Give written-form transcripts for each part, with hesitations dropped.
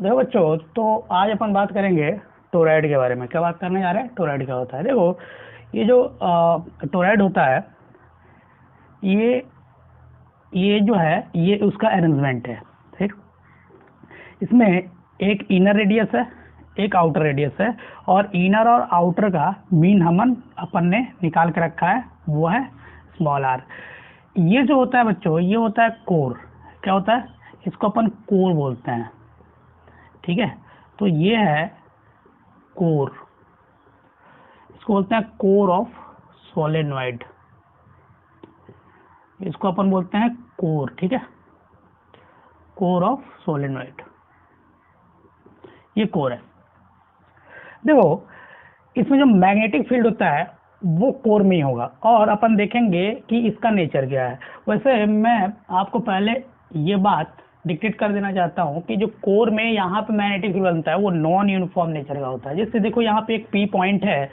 देखो बच्चों, तो आज अपन बात करेंगे टोरॉइड के बारे में। क्या बात करने जा रहे हैं? टोरॉइड क्या होता है। देखो, ये जो टोरॉइड होता है, ये ये जो है, ये उसका अरेंजमेंट है। ठीक, इसमें एक इनर रेडियस है, एक आउटर रेडियस है, और इनर और आउटर का मीन अपन ने निकाल के रखा है, वो है स्मॉल आर। ये जो होता है बच्चों, ये होता है कोर। क्या होता है? इसको अपन कोर बोलते हैं। ठीक है, तो ये है कोर। इसको बोलते हैं कोर ऑफ सोलेनॉइड। इसको अपन बोलते हैं कोर। ठीक है, कोर ऑफ सोलेनॉइड, ये कोर है। देखो, इसमें जो मैग्नेटिक फील्ड होता है वो कोर में ही होगा, और अपन देखेंगे कि इसका नेचर क्या है। वैसे मैं आपको पहले ये बात डिक्टेट कर देना चाहता हूँ कि जो कोर में यहाँ पे मैग्नेटिक फील्ड बनता है वो नॉन यूनिफॉर्म नेचर का होता है। जैसे देखो, यहाँ पे एक पी पॉइंट है,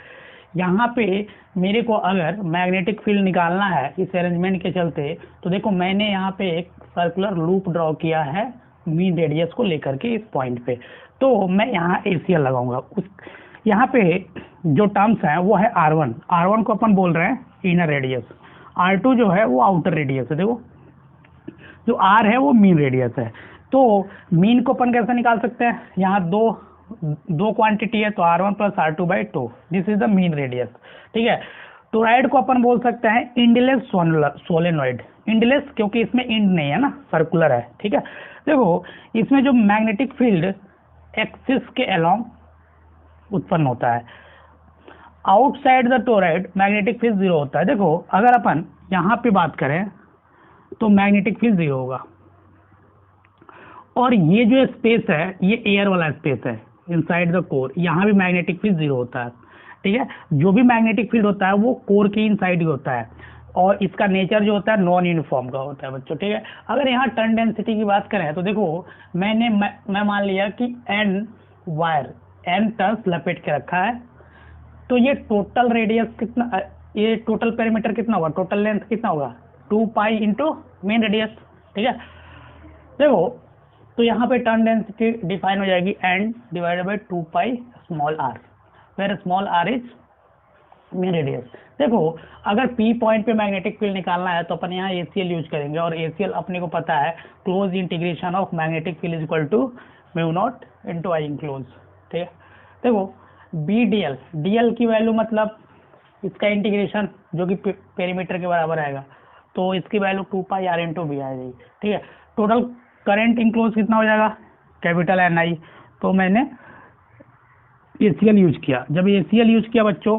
यहाँ पे मेरे को अगर मैग्नेटिक फील्ड निकालना है इस अरेंजमेंट के चलते, तो देखो मैंने यहाँ पे एक सर्कुलर लूप ड्रॉ किया है मीन रेडियस को लेकर के इस पॉइंट पे। तो मैं यहाँ एसीएल लगाऊंगा। उस यहाँ पे जो टर्म्स हैं वो है R1। R1 को अपन बोल रहे हैं इनर रेडियस, R2 जो है वो आउटर रेडियस है। देखो, जो R है वो मीन रेडियस है। तो मीन को अपन कैसे निकाल सकते हैं? यहाँ दो दो क्वांटिटी है, तो R1 plus R2/2, this is the mean radius. ठीक है, टोरॉइड को अपन बोल सकते हैं इंडलेस सोलेनॉइड। इंडलेस क्योंकि इसमें इंड नहीं है ना, सर्कुलर है। ठीक है, देखो इसमें जो मैग्नेटिक फील्ड एक्सिस के अलोंग उत्पन्न होता है, outside the toroid magnetic field zero होता है। देखो, अगर अपन यहाँ पे बात करें तो मैग्नेटिक फील्ड जीरो होगा, और ये जो स्पेस है ये एयर वाला स्पेस है इनसाइड द कोर, यहाँ भी मैग्नेटिक फील्ड जीरो होता है। ठीक है, जो भी मैग्नेटिक फील्ड होता है वो कोर के इनसाइड ही होता है, और इसका नेचर जो होता है नॉन यूनिफॉर्म का होता है बच्चों। ठीक है, अगर यहाँ टर्न डेंसिटी की बात करें तो देखो, मैं मान लिया कि एन वायर, एन टर्न्स लपेट के रखा है, तो ये टोटल रेडियस कितना, ये टोटल पेरीमीटर कितना होगा, टोटल लेंथ कितना होगा, 2 पाई इंटू मेन रेडियस। ठीक है, देखो तो यहाँ पे टर्न डेंसिटी डिफाइन हो जाएगी n divided by 2 pi small r, where small r is mean radius. देखो, अगर पी पॉइंट पे मैग्नेटिक फील्ड निकालना है तो अपन यहाँ एसीएल यूज करेंगे, और एसीएल अपने को पता है close integration of magnetic field is equal to mu naught into I enclose. ठीक है, देखो B D L, D L की वैल्यू मतलब इसका इंटीग्रेशन जो कि पेरीमीटर के बराबर आएगा, तो इसकी value 2 pi r into b आ जाएगी। ठीक है, टोटल करंट इंक्लोज कितना हो जाएगा, कैपिटल एन आई। तो मैंने एसीएल यूज किया। जब एसीएल यूज किया बच्चों,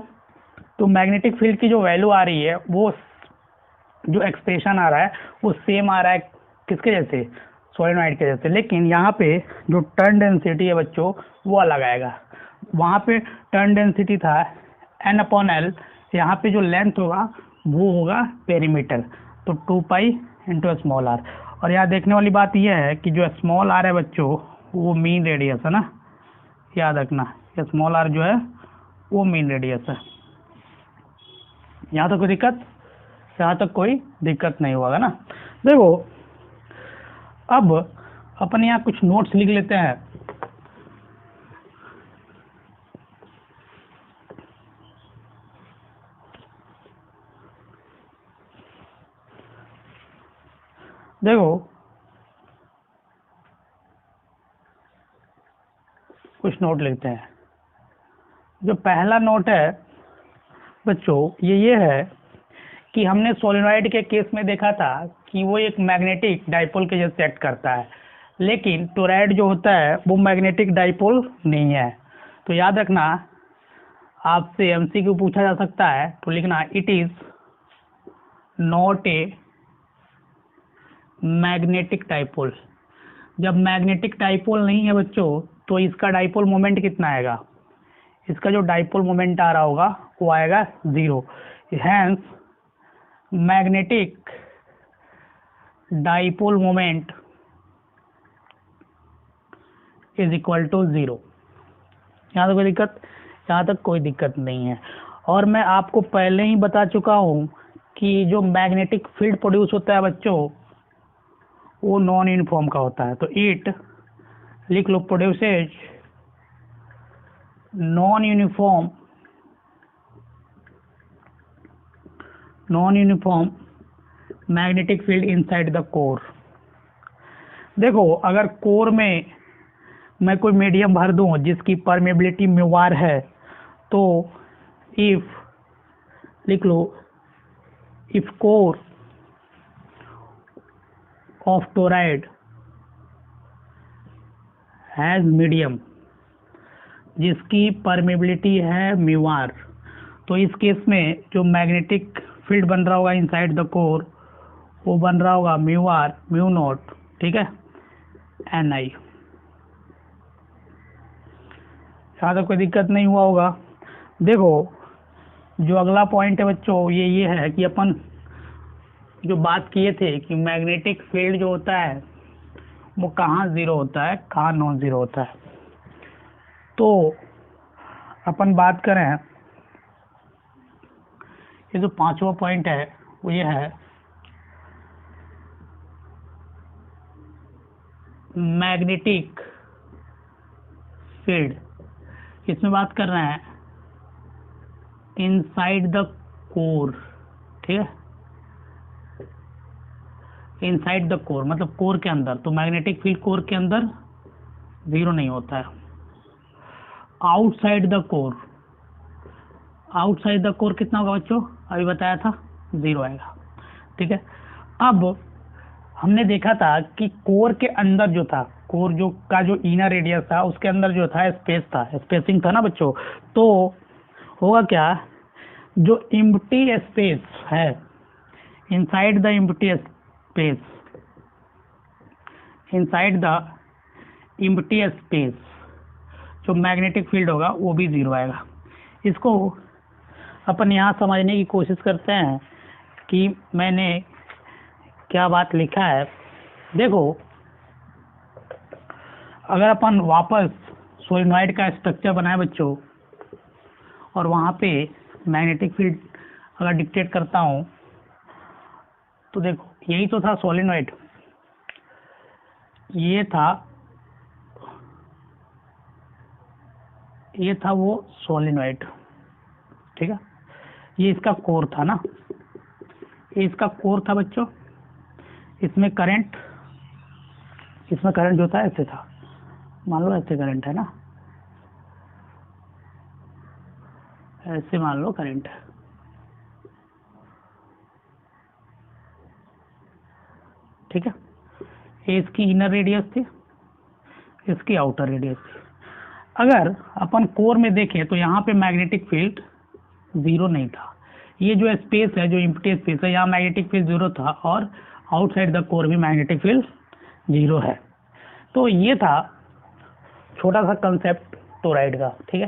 तो मैग्नेटिक फील्ड की जो वैल्यू आ रही है, वो जो एक्सप्रेशन आ रहा है वो सेम आ रहा है किसके जैसे, सोलेनॉइड के जैसे, लेकिन यहाँ पे जो टर्न डेंसिटी है बच्चों वो अलग आएगा। वहाँ पे टर्न डेंसिटी था N/L, यहाँ पे जो लेंथ होगा वो होगा पेरीमीटर, तो 2 पाई इंटू स्मॉल आर। और यहाँ देखने वाली बात यह है कि जो स्मॉल आर है बच्चों वो मीन रेडियस है ना, याद रखना, ये स्मॉल आर जो है वो मीन रेडियस है। यहाँ तक कोई दिक्कत? यहाँ तक कोई दिक्कत नहीं होगा ना। देखो, अब अपन यहाँ कुछ नोट्स लिख लेते हैं। देखो, कुछ नोट लिखते हैं। जो पहला नोट है बच्चों ये है कि हमने सोलेनॉइड के केस में देखा था कि वो एक मैग्नेटिक डाइपोल के जैसे एक्ट करता है, लेकिन टोरॉइड जो होता है वो मैग्नेटिक डाइपोल नहीं है। तो याद रखना, आपसे एमसीक्यू पूछा जा सकता है तो लिखना it is not a magnetic dipole. जब मैग्नेटिक डाइपोल नहीं है बच्चों, तो इसका डाइपोल मोमेंट कितना आएगा, इसका जो डाइपोल मोमेंट आ रहा होगा वो आएगा 0। Hence magnetic dipole moment is equal to 0। यहाँ तक कोई दिक्कत? यहाँ तक कोई दिक्कत नहीं है। और मैं आपको पहले ही बता चुका हूँ कि जो मैग्नेटिक फील्ड प्रोड्यूस होता है बच्चों वो नॉन यूनिफॉर्म का होता है, तो इट लिख लो, produces non uniform magnetic field inside the core. देखो, अगर कोर में मैं कोई मीडियम भर दूं जिसकी परमेबिलिटी म्यू है, तो इफ लिख लो, if core of toroid has medium जिसकी परमेबिलिटी है म्यू, तो इस केस में जो मैग्नेटिक फील्ड बन रहा होगा इनसाइड द कोर वो बन रहा होगा म्यू नॉट, ठीक है, Ni। यहाँ तक कोई दिक्कत नहीं हुआ होगा। देखो, जो अगला पॉइंट है बच्चों ये है कि अपन जो बात किए थे कि मैग्नेटिक फील्ड जो होता है वो कहाँ जीरो होता है, कहाँ नॉन जीरो होता है। तो अपन बात करें, ये जो पांचवा पॉइंट है वो ये है मैग्नेटिक फील्ड। इसमें बात कर रहे हैं इनसाइड द कोर, ठीक है, इनसाइड द कोर मतलब कोर के अंदर। तो मैग्नेटिक फील्ड कोर के अंदर जीरो नहीं होता है। Outside the core, outside the core कितना होगा बच्चों, अभी बताया था, जीरो आएगा, ठीक है। अब हमने देखा था कि कोर के अंदर जो था, कोर जो का जो इनर रेडियस था उसके अंदर जो था स्पेस था, स्पेसिंग था ना बच्चों। तो होगा क्या, जो एम्प्टी स्पेस है inside the empty space, inside the empty space जो मैग्नेटिक फील्ड होगा वो भी जीरो आएगा। इसको अपन यहाँ समझने की कोशिश करते हैं कि मैंने क्या बात लिखा है। देखो, अगर अपन वापस सोलेनॉइड का स्ट्रक्चर बनाए बच्चों और वहाँ पे मैग्नेटिक फील्ड अगर डिक्टेट करता हूँ, तो देखो यही तो था सोलेनॉइड, ये था वो सोलेनॉइड, ठीक है। ये इसका कोर था ना, ये इसका कोर था बच्चों। इसमें करंट जो था ऐसे था, मान लो ऐसे करंट है ना, ऐसे मान लो करंट है, ठीक है। ये इसकी इनर रेडियस थी, इसकी आउटर रेडियस थी। अगर अपन कोर में देखें तो यहाँ पे मैग्नेटिक फील्ड जीरो नहीं था। ये जो स्पेस है, जो एम्प्टी स्पेस है, यहाँ मैग्नेटिक फील्ड जीरो था और आउटसाइड द कोर भी मैग्नेटिक फील्ड जीरो है। तो ये था छोटा सा कंसेप्ट टोराइड का, ठीक है।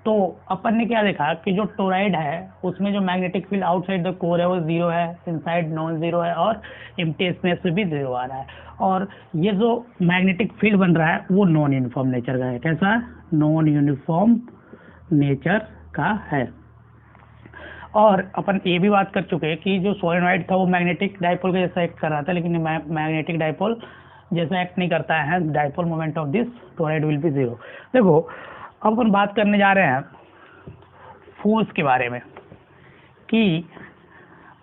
तो अपन ने क्या देखा कि जो टोराइड है उसमें जो magnetic field outside the core है वो जीरो है, इनसाइड नॉन जीरो है और एम्प्टी स्पेस में भी जीरो आ रहा है। और ये जो मैग्नेटिक फील्ड बन रहा है वो नॉन यूनिफॉर्म नेचर का है। कैसा है, नॉन यूनिफॉर्म नेचर का है। और अपन ये भी बात कर चुके हैं कि जो सोलेनॉइड था वो मैग्नेटिक डाइपोल के जैसा एक्ट कर रहा था, लेकिन मैग्नेटिक डाइपोल जैसा एक्ट नहीं करता है, dipole moment of this toroid will be zero. देखो, अब अपन बात करने जा रहे हैं फोर्स के बारे में कि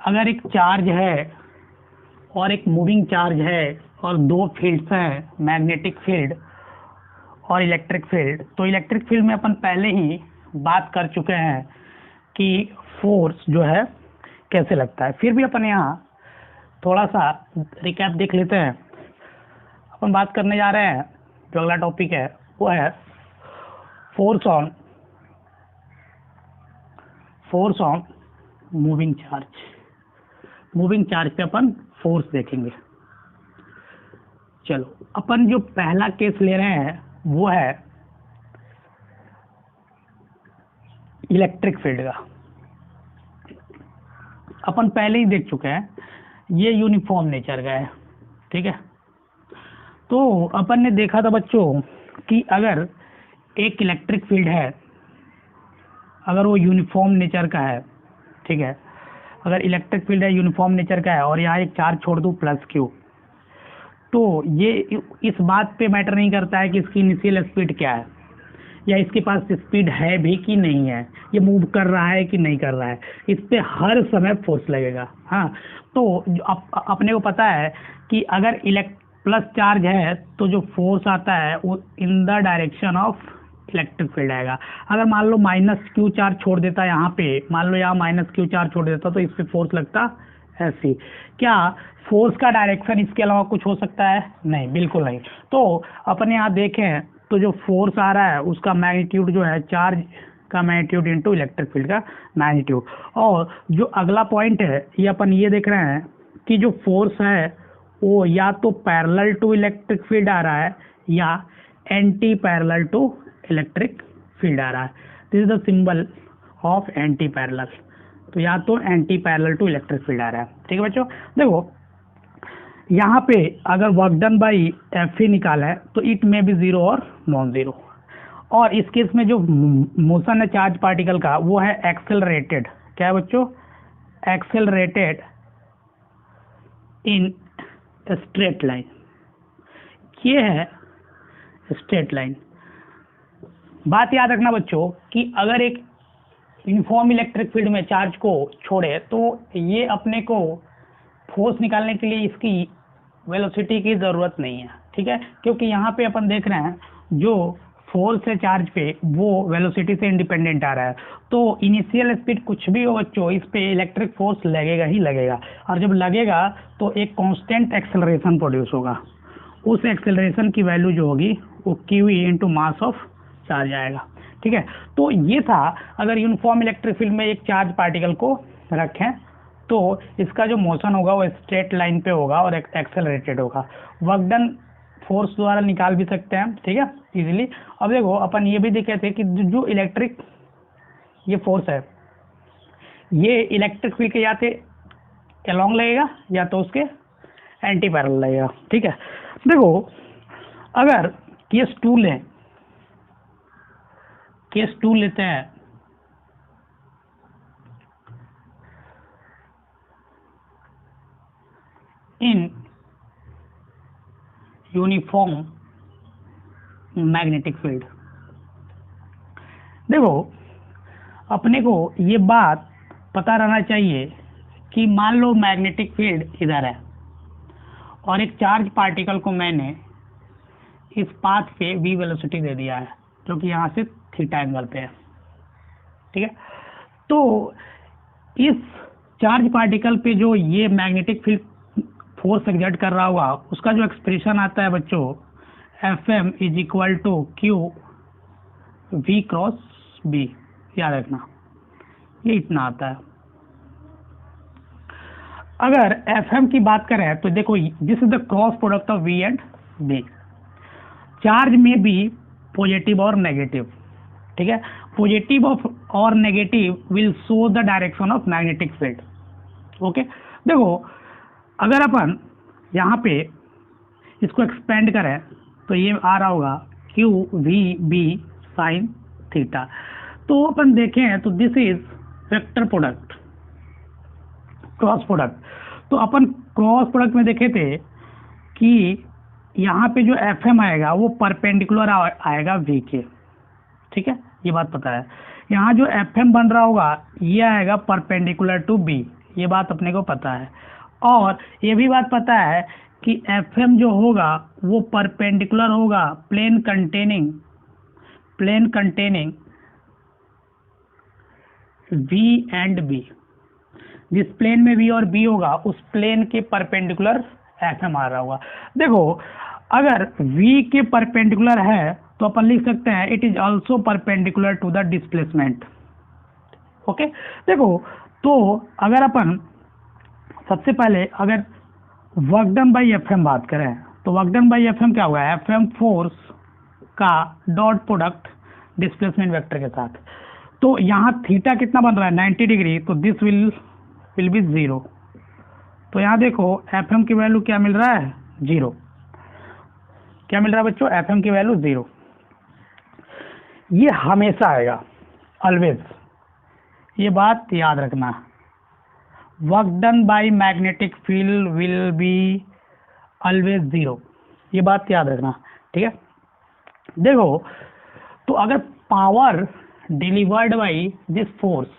अगर एक चार्ज है और एक मूविंग चार्ज है और दो फील्ड्स हैं, मैग्नेटिक फील्ड और इलेक्ट्रिक फील्ड। तो इलेक्ट्रिक फील्ड में अपन पहले ही बात कर चुके हैं कि फोर्स जो है कैसे लगता है। फिर भी अपन यहाँ थोड़ा सा रिकैप देख लेते हैं। अपन बात करने जा रहे हैं, जो अगला टॉपिक है वो है force on moving charge. Moving charge पे अपन फोर्स देखेंगे। चलो, अपन जो पहला केस ले रहे हैं वो है इलेक्ट्रिक फील्ड का। अपन पहले ही देख चुके हैं, ये यूनिफॉर्म नेचर का है, ठीक है। तो अपन ने देखा था बच्चों कि अगर एक इलेक्ट्रिक फील्ड है, अगर वो यूनिफॉर्म नेचर का है, ठीक है, अगर इलेक्ट्रिक फील्ड है यूनिफॉर्म नेचर का है और यहाँ एक चार्ज छोड़ दूँ प्लस क्यू, तो ये इस बात पे मैटर नहीं करता है कि इसकी इनिशियल स्पीड क्या है या इसके पास स्पीड है भी कि नहीं है, ये मूव कर रहा है कि नहीं कर रहा है, इस पे हर समय फोर्स लगेगा। हाँ, तो अपने को पता है कि अगर प्लस चार्ज है तो जो फोर्स आता है वो in the direction of electric field आएगा। अगर मान लो माइनस क्यू चार्ज छोड़ देता यहाँ पे, मान लो यहाँ माइनस क्यू चार्ज छोड़ देता तो इस पे फोर्स लगता ऐसी। क्या फोर्स का डायरेक्शन इसके अलावा कुछ हो सकता है? नहीं, बिल्कुल नहीं। तो अपन यहाँ देखें तो जो फोर्स आ रहा है उसका मैग्नीट्यूड जो है चार्ज का मैग्नीट्यूड इनटू इलेक्ट्रिक फील्ड का मैग्नीट्यूड। और जो अगला पॉइंट है ये अपन ये देख रहे हैं कि जो फोर्स है वो या तो पैरेलल टू इलेक्ट्रिक फील्ड आ रहा है या anti parallel to electric field आ रहा है। This is the symbol of anti parallel. तो या तो anti parallel to electric field आ रहा है। ठीक है बच्चों, देखो यहाँ पे अगर work done by F E निकाला है तो इट में भी जीरो और नॉन जीरो। और इस केस में जो मोशन है चार्ज पार्टिकल का वो है एक्सेलरेटेड। क्या है बच्चों? Accelerated in straight line. ये है स्ट्रेट लाइन। बात याद रखना बच्चों कि अगर एक यूनिफॉर्म इलेक्ट्रिक फील्ड में चार्ज को छोड़े तो ये अपने को फोर्स निकालने के लिए इसकी वेलोसिटी की ज़रूरत नहीं है। ठीक है, क्योंकि यहाँ पे अपन देख रहे हैं जो फोर्स है चार्ज पे वो वेलोसिटी से इंडिपेंडेंट आ रहा है। तो इनिशियल स्पीड कुछ भी हो बच्चों, इस पे इलेक्ट्रिक फोर्स लगेगा ही लगेगा। और जब लगेगा तो एक कांस्टेंट एक्सेलरेशन प्रोड्यूस होगा। उस एक्सेलरेशन की वैल्यू जो होगी वो Q E into mass of charge आएगा। ठीक है, तो ये था अगर यूनिफॉर्म इलेक्ट्रिक फील्ड में एक चार्ज पार्टिकल को रखें तो इसका जो मोशन होगा वो स्ट्रेट लाइन पे होगा और एक्सेलरेटेड होगा। वर्क डन फोर्स द्वारा निकाल भी सकते हैं, ठीक है, इजीली। अब देखो अपन ये भी देखे थे कि जो इलेक्ट्रिक ये फोर्स है ये इलेक्ट्रिक फील्ड के या तो अलोंग लगेगा या तो उसके एंटी पैरेलल लगेगा। ठीक है, देखो अगर केस 2 लें, केस 2 लेते हैं इन यूनिफॉर्म मैग्नेटिक फील्ड। देखो अपने को ये बात पता रहना चाहिए कि मान लो मैग्नेटिक फील्ड इधर है और एक चार्ज पार्टिकल को मैंने इस पाथ पे v वेलोसिटी दे दिया है जो कि यहाँ से थीटा एंगल पे है। ठीक है, तो इस चार्ज पार्टिकल पे जो ये मैग्नेटिक फील्ड फोर्स एक्सर्ट कर रहा होगा उसका जो एक्सप्रेशन आता है बच्चों Fm is equal to Q V cross B. याद रखना ये इतना आता है। अगर Fm की बात करें तो देखो this is the cross product of V and B। Charge में भी पॉजिटिव और नेगेटिव। ठीक है, पॉजिटिव और negative will show the direction of magnetic field. Okay, देखो अगर अपन यहाँ पे इसको एक्सपेंड करें तो ये आ रहा होगा Q V B sine theta. तो अपन देखें तो this is vector product, cross product. तो अपन क्रॉस प्रोडक्ट में देखे थे कि यहाँ पे जो एफ एम आएगा वो परपेंडिकुलर आएगा वी के। ठीक है, ये बात पता है। यहाँ जो एफ एम बन रहा होगा ये आएगा परपेंडिकुलर टू बी, ये बात अपने को पता है। और ये भी बात पता है कि एफ एम जो होगा वो परपेंडिकुलर होगा plane containing V and B. जिस प्लेन में वी और बी होगा उस प्लेन के परपेंडिकुलर एफ एम आ रहा होगा। देखो अगर v के परपेंडिकुलर है तो अपन लिख सकते हैं it is also perpendicular to the displacement. Okay, देखो तो अगर अपन सबसे पहले अगर work done by F M बात करें तो work done by F M क्या होगा? एफ एम फोर्स का डॉट प्रोडक्ट डिस्प्लेसमेंट वेक्टर के साथ। तो यहाँ थीटा कितना बन रहा है 90 डिग्री, तो दिस विल बी 0। तो यहाँ देखो एफ एम की वैल्यू क्या मिल रहा है? 0। क्या मिल रहा है बच्चों? एफ एम की वैल्यू 0। ये हमेशा आएगा, ऑलवेज, ये बात याद रखना। Work done by magnetic field will be always zero, ये बात याद रखना, ठीक है। देखो, तो अगर power delivered by this force,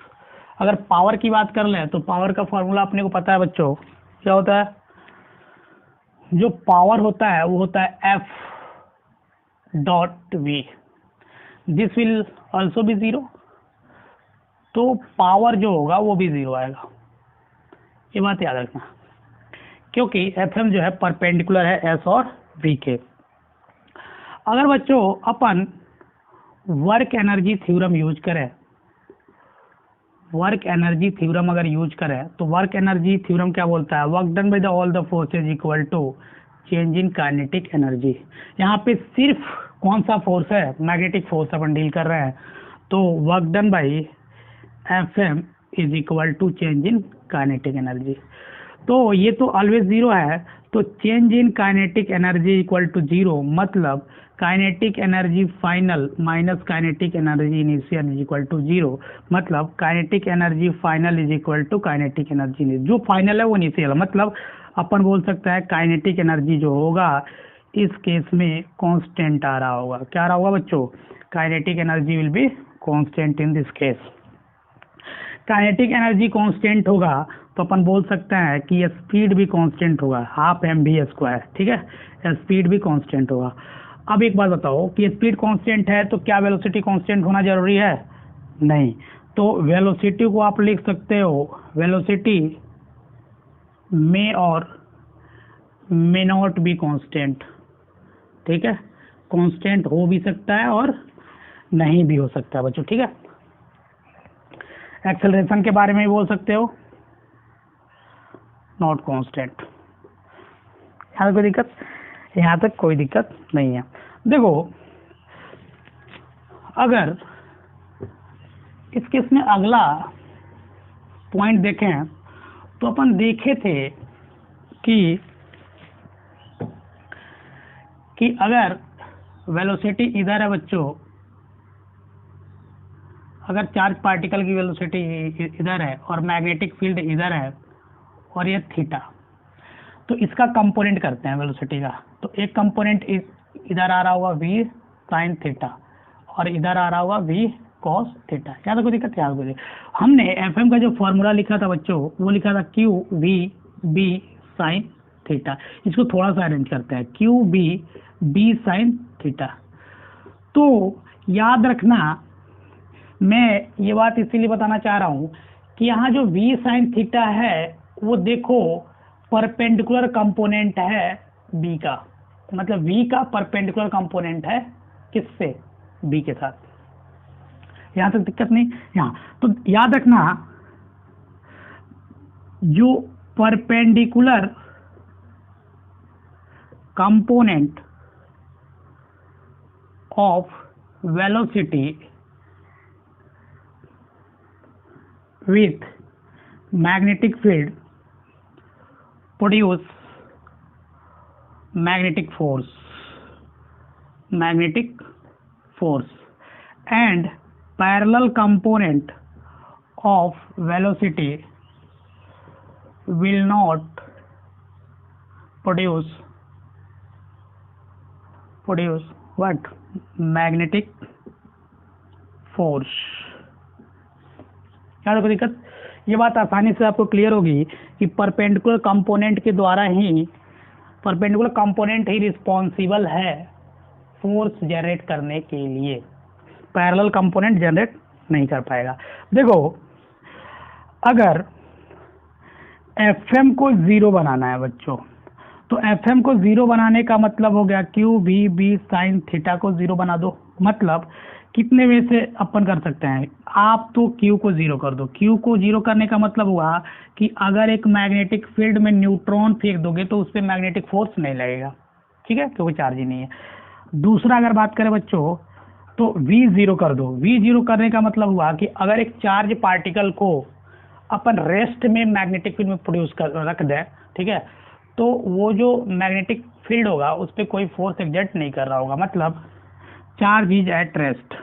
अगर पावर की बात कर ले तो पावर का फॉर्मूला अपने को पता है बच्चों, क्या होता है, जो पावर होता है वो होता है F dot V, this will also be zero, तो पावर जो होगा वो भी जीरो आएगा, ये बात याद रखना, क्योंकि एफ एम जो है परपेंडिकुलर है एस और वी के। अगर बच्चों अपन वर्क एनर्जी थ्योरम यूज करें, वर्क एनर्जी थ्योरम अगर यूज करें तो वर्क एनर्जी थ्योरम क्या बोलता है, work done by the all the forces equal to change in kinetic energy. यहाँ पे सिर्फ कौन सा फोर्स है, मैग्नेटिक फोर्स अपन डील कर रहे हैं, तो work done by F M is equal to change in kinetic energy. तो ये तो ऑलवेज जीरो है, तो change in kinetic energy equal to zero, मतलब kinetic energy final minus kinetic energy initial is equal to zero, मतलब kinetic energy final is equal to kinetic energy initial, जो final है वो इनिशियल, मतलब अपन बोल सकते हैं काइनेटिक एनर्जी जो होगा इस केस में कांस्टेंट आ रहा होगा। क्या आ रहा होगा बच्चों, kinetic energy will be constant in this case. Kinetic energy constant होगा तो अपन बोल सकते हैं कि स्पीड भी कांस्टेंट होगा, हाफ एम वी स्क्वायर, ठीक है, स्पीड भी कांस्टेंट होगा। अब एक बात बताओ कि स्पीड कांस्टेंट है तो क्या वेलोसिटी कांस्टेंट होना जरूरी है, नहीं, तो वेलोसिटी को आप लिख सकते हो, वेलोसिटी मे और मे नॉट बी कांस्टेंट, ठीक है, कांस्टेंट हो भी सकता है और नहीं भी हो सकता है बच्चों, ठीक है। एक्सेलरेशन के बारे में भी बोल सकते हो, नॉट कांस्टेंट, यहाँ कोई दिक्कत, यहाँ तक कोई दिक्कत नहीं है। देखो, अगर इस केस में अगला पॉइंट देखें तो अपन देखे थे कि अगर वेलोसिटी इधर है बच्चों, अगर चार्ज पार्टिकल की वेलोसिटी इधर है और मैग्नेटिक फील्ड इधर है और ये थीटा, तो इसका कंपोनेंट करते हैं वेलोसिटी का, तो एक कंपोनेंट इधर आ रहा होगा v साइन थीटा और इधर आ रहा होगा v कॉस थीटा। क्या तो कोई दिक्कत, याद करिए, हमने एफएम का जो फॉर्मूला लिखा था बच्चों वो लिखा था Q V B sine theta, इसको थोड़ा सा अरेंज करते हैं, Q B B sine theta. तो याद रखना, मैं ये बात इसीलिए बताना चाह रहा हूँ कि यहाँ जो v साइन थीटा है वो देखो परपेंडिकुलर कंपोनेंट है b का, मतलब v का परपेंडिकुलर कंपोनेंट है किससे, b के साथ, यहाँ तक दिक्कत नहीं। यहाँ तो याद रखना, जो perpendicular component of velocity with magnetic field produce magnetic force and parallel component of velocity will not produce what, magnetic force। क्या कोई दिक्कत, ये बात आसानी से आपको क्लियर होगी कि परपेंडिकुलर कंपोनेंट के द्वारा ही, परपेंडिकुलर कंपोनेंट ही रिस्पॉन्सिबल है फोर्स जनरेट करने के लिए, पैरेलल कंपोनेंट जनरेट नहीं कर पाएगा। देखो, अगर एफएम को जीरो बनाना है बच्चों, तो एफएम को जीरो बनाने का मतलब हो गया Q V B sine theta को जीरो बना दो। मतलब कितने वे से अपन कर सकते हैं, आप तो क्यू को जीरो कर दो। क्यू को जीरो करने का मतलब हुआ कि अगर एक मैग्नेटिक फील्ड में न्यूट्रॉन फेंक दोगे तो उस पर मैग्नेटिक फोर्स नहीं लगेगा, ठीक है, क्योंकि चार्ज ही नहीं है। दूसरा अगर बात करें बच्चों तो वी जीरो कर दो। वी जीरो करने का मतलब हुआ कि अगर एक चार्ज पार्टिकल को अपन रेस्ट में मैग्नेटिक फील्ड में प्रोड्यूस कर रख दें, ठीक है, तो वो जो मैग्नेटिक फील्ड होगा उस पर कोई फोर्स एग्जर्ट नहीं कर रहा होगा, मतलब चार्ज इज एट रेस्ट।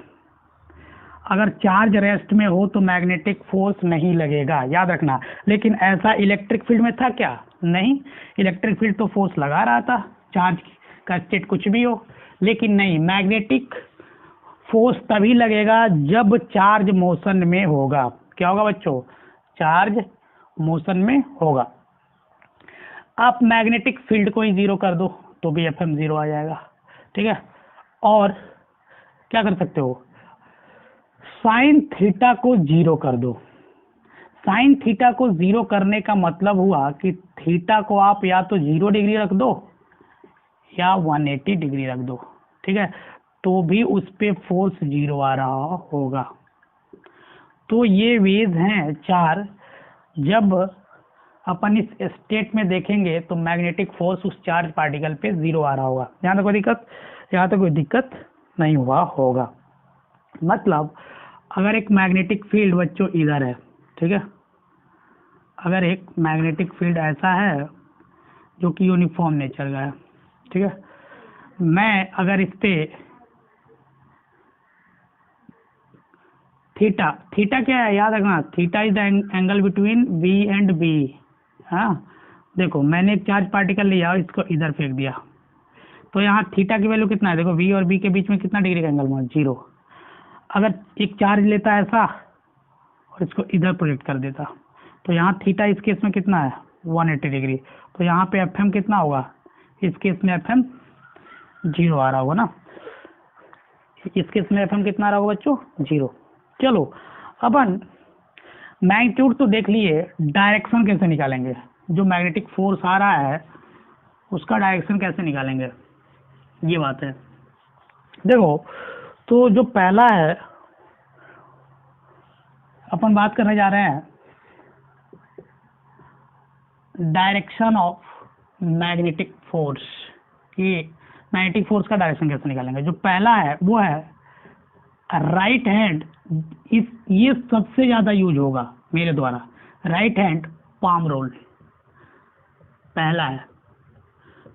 अगर चार्ज रेस्ट में हो तो मैग्नेटिक फोर्स नहीं लगेगा, याद रखना। लेकिन ऐसा इलेक्ट्रिक फील्ड में था क्या, नहीं, इलेक्ट्रिक फील्ड तो फोर्स लगा रहा था, चार्ज का स्टेट कुछ भी हो। लेकिन नहीं, मैग्नेटिक फोर्स तभी लगेगा जब चार्ज मोशन में होगा। क्या होगा बच्चों? चार्ज मोशन में होगा। आप मैग्नेटिक फील्ड को ही जीरो कर दो तो भी एफ एम जीरो आ जाएगा, ठीक है। और क्या कर सकते हो, साइन थीटा को जीरो कर दो। साइन थीटा को जीरो करने का मतलब हुआ कि थीटा को आप या तो 0 डिग्री रख दो या 180 डिग्री रख दो, ठीक है, तो भी उस पे फोर्स जीरो आ रहा होगा। तो ये वेज हैं 4। जब अपन इस स्टेट में देखेंगे तो मैग्नेटिक फोर्स उस चार्ज पार्टिकल पे जीरो आ रहा होगा। यहाँ तक कोई दिक्कत नहीं हुआ होगा। मतलब अगर एक मैग्नेटिक फील्ड बच्चों इधर है, ठीक है, अगर एक मैग्नेटिक फील्ड ऐसा है जो कि यूनिफॉर्म नेचर का है, ठीक है, मैं अगर इस पे थीटा क्या है याद रखना, theta is the angle between B and B. हाँ, देखो मैंने एक चार्ज पार्टिकल लिया और इसको इधर फेंक दिया, तो यहाँ थीटा की वैल्यू कितना है, देखो वी और बी के बीच में कितना डिग्री का एंगल हुआ, 0। अगर एक चार्ज लेता है ऐसा और इसको इधर प्रोजेक्ट कर देता, तो यहाँ थीटा इस केस में कितना है, 180 डिग्री। तो यहाँ पे एफ एम कितना होगा, इस केस में एफ एम 0 आ रहा होगा ना, इस केस में एफ एम कितना आ रहा होगा बच्चों, 0। चलो अपन मैग्नीट्यूड तो देख लिए, डायरेक्शन कैसे निकालेंगे, जो मैग्नेटिक फोर्स आ रहा है उसका डायरेक्शन कैसे निकालेंगे, ये बात है। देखो तो जो पहला है अपन बात करने जा रहे हैं डायरेक्शन ऑफ मैग्नेटिक फोर्स, कि मैग्नेटिक फोर्स का डायरेक्शन कैसे निकालेंगे। जो पहला है वो है राइट हैंड, ये सबसे ज्यादा यूज होगा मेरे द्वारा, राइट हैंड पाम रोल पहला है।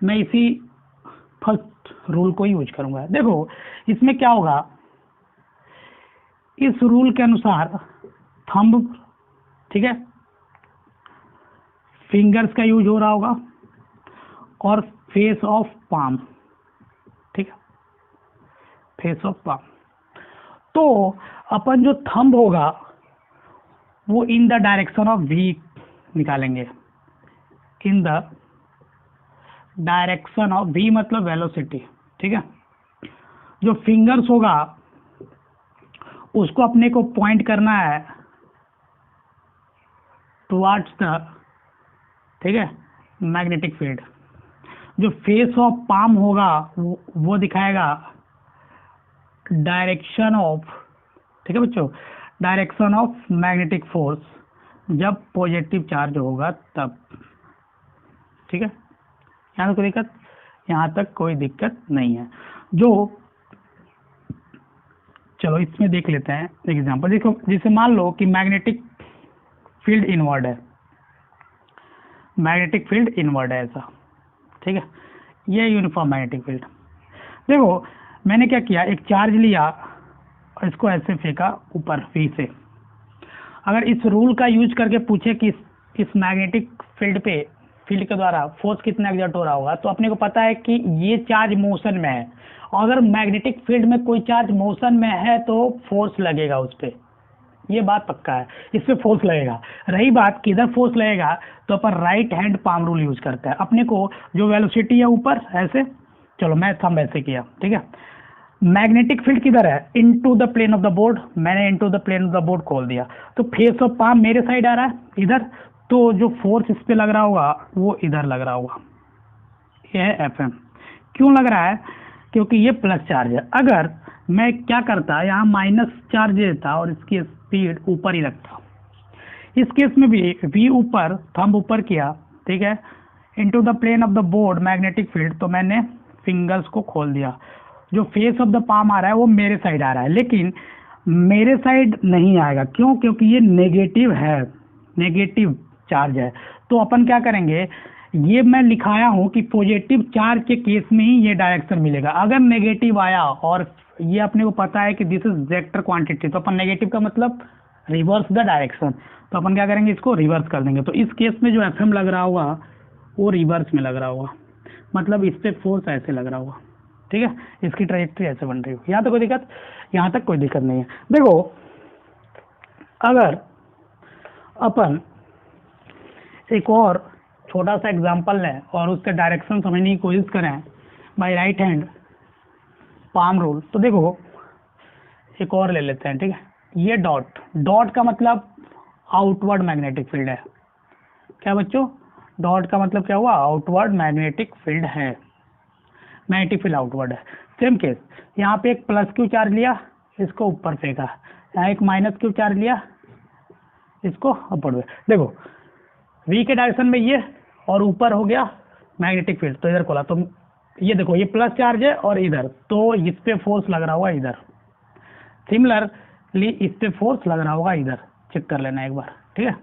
मैं इसी फर्स्ट रूल को यूज करूंगा। देखो इसमें क्या होगा, इस रूल के अनुसार थंब, ठीक है, फिंगर्स का यूज हो रहा होगा और फेस ऑफ पाम, ठीक है, फेस ऑफ पाम। तो अपन जो थंब होगा वो in the direction of v निकालेंगे, in the direction of v मतलब वेलोसिटी, ठीक है। जो फिंगर्स होगा उसको अपने को पॉइंट करना है टुवर्ड्स द, ठीक है, मैग्नेटिक फील्ड। जो फेस ऑफ पाम होगा वो दिखाएगा डायरेक्शन ऑफ, ठीक है बच्चों, डायरेक्शन ऑफ मैग्नेटिक फोर्स जब पॉजिटिव चार्ज होगा तब, ठीक है। यहाँ तक कोई दिक्कत नहीं है। जो चलो इसमें देख लेते हैं एग्जांपल। देखो जैसे मान लो कि मैग्नेटिक फील्ड इनवर्ड है, मैग्नेटिक फील्ड इनवर्ड है ऐसा, ठीक है, ये यूनिफॉर्म मैग्नेटिक फील्ड। देखो मैंने क्या किया, एक चार्ज लिया और इसको ऐसे फेंका ऊपर वी से। अगर इस रूल का यूज करके पूछे कि इस मैग्नेटिक फील्ड पे फील्ड के द्वारा फोर्स कितना एग्जर्ट हो रहा होगा, तो अपने को पता है कि ये चार्ज मोशन में है, और अगर मैग्नेटिक फील्ड में कोई चार्ज मोशन में है तो फोर्स लगेगा उस पर, ये बात पक्का है, इस पे फोर्स लगेगा। रही बात किधर फोर्स लगेगा, तो अपन right hand palm rule use करते हैं। अपने को जो वेलोसिटी है ऊपर ऐसे, चलो मैं थंब ऐसे किया, ठीक है, मैग्नेटिक फील्ड किधर है, into the plane of the board, मैंने into the plane of the board खोल दिया, तो फेस ऑफ पाम मेरे साइड आ रहा है इधर, तो जो फोर्स इस पे लग रहा होगा वो इधर लग रहा होगा, ये है एफ एम। क्यों लग रहा है, क्योंकि ये प्लस चार्ज है। अगर मैं क्या करता, यहाँ माइनस चार्ज देता और इसकी स्पीड ऊपर ही रखता, इस केस में भी वी ऊपर, थंब ऊपर किया, ठीक है, into the plane of the board magnetic field, तो मैंने फिंगर्स को खोल दिया। जो फेस ऑफ द पाम आ रहा है वो मेरे साइड आ रहा है, लेकिन मेरे साइड नहीं आएगा, क्यों, क्योंकि ये नेगेटिव है, नेगेटिव चार्ज है। तो अपन क्या करेंगे, ये मैं लिखाया हूं कि पॉजिटिव चार्ज के केस में ही ये डायरेक्शन मिलेगा। अगर नेगेटिव आया और ये अपने को पता है कि दिस इज वेक्टर क्वांटिटी, तो अपन नेगेटिव का मतलब रिवर्स द डायरेक्शन, तो अपन क्या करेंगे, इसको रिवर्स कर देंगे। तो इस केस में जो एफ एम लग रहा होगा वो रिवर्स में लग रहा होगा, मतलब इस पे फोर्स ऐसे लग रहा होगा, ठीक है, इसकी ट्रैजेक्टरी ऐसे बन रही होगी। यहाँ तक कोई दिक्कत? यहाँ तक कोई दिक्कत नहीं है। देखो अगर अपन एक और छोटा सा एग्जांपल लें और उसका डायरेक्शन समझने की कोशिश करें by right hand palm rule, तो देखो एक और ले लेते हैं, ठीक है। ये डॉट, डॉट का मतलब आउटवर्ड मैग्नेटिक फील्ड है। क्या बच्चों? डॉट का मतलब क्या हुआ? आउटवर्ड मैग्नेटिक फील्ड है, मैग्नेटिक फील्ड आउटवर्ड है। सेम केस, यहाँ पे एक प्लस क्यू चार्ज लिया, इसको ऊपर फेंका, यहाँ एक माइनस क्यू चार्ज लिया, इसको अपवर्ड। देखो v के डायरेक्शन में ये, और ऊपर हो गया मैग्नेटिक फील्ड, तो इधर खोला, तो ये देखो ये प्लस चार्ज है और इधर, तो इस पे फोर्स लग रहा होगा इधर। सिमिलरली इस पे फोर्स लग रहा होगा इधर, चेक कर लेना एक बार, ठीक है।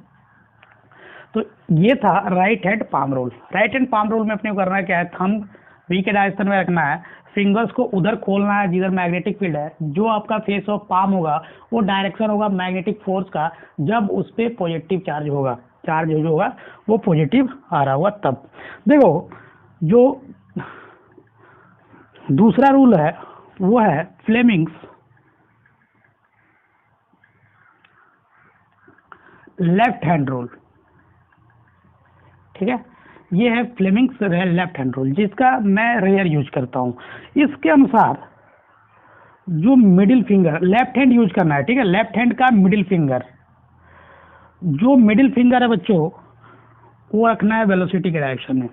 तो ये था right hand palm rule. Right hand palm rule में अपने को करना क्या है, थंब v के डायरेक्शन में रखना है, फिंगर्स को उधर खोलना है जिधर मैग्नेटिक फील्ड है। जो आपका फेस ऑफ पाम होगा वो डायरेक्शन होगा मैग्नेटिक फोर्स का, जब उस पे पॉजिटिव चार्ज होगा, चार्ज जो होगा वो पॉजिटिव आ रहा होगा तब। देखो जो दूसरा रूल है वो है फ्लेमिंग्स लेफ्ट हैंड रूल, ठीक है। ये है फ्लेमिंग्स लेफ्ट हैंड रूल, जिसका मैं रेयर यूज करता हूँ। इसके अनुसार जो middle finger, left hand use करना है, ठीक है। लेफ्ट हैंड का मिडिल फिंगर, जो मिडिल फिंगर है बच्चों वो रखना है वेलोसिटी के डायरेक्शन में,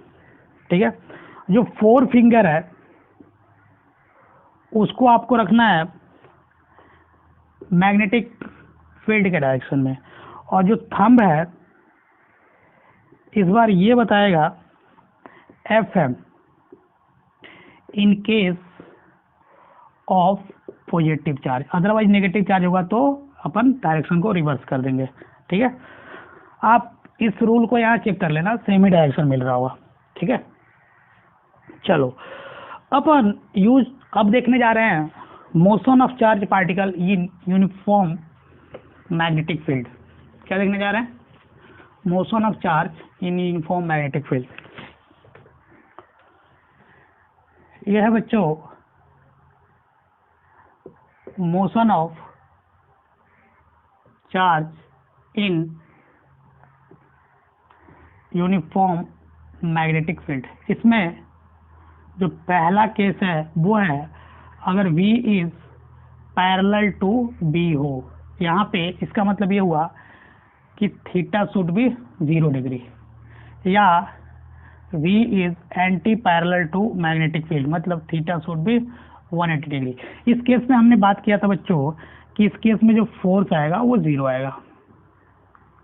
ठीक है। जो फोर फिंगर है उसको आपको रखना है मैग्नेटिक फील्ड के डायरेक्शन में, और जो थंब है इस बार ये बताएगा FM in case of positive charge, otherwise negative charge होगा तो अपन डायरेक्शन को रिवर्स कर देंगे, ठीक है। आप इस रूल को यहाँ चेक कर लेना, सेम ही डायरेक्शन मिल रहा होगा, ठीक है। चलो अपन यूज अब देखने जा रहे हैं motion of charge particle in uniform magnetic field. क्या देखने जा रहे हैं? Motion of charge in uniform magnetic field. यह है बच्चों motion of charge in uniform magnetic field. इसमें जो पहला केस है वो है अगर V is parallel to B हो, यहाँ पे इसका मतलब ये हुआ कि थीटा शुड बी 0 डिग्री, या V is anti parallel to magnetic field, मतलब थीटा शुड बी 180 डिग्री। इस केस में हमने बात किया था बच्चों कि इस केस में जो फोर्स आएगा वो 0 आएगा।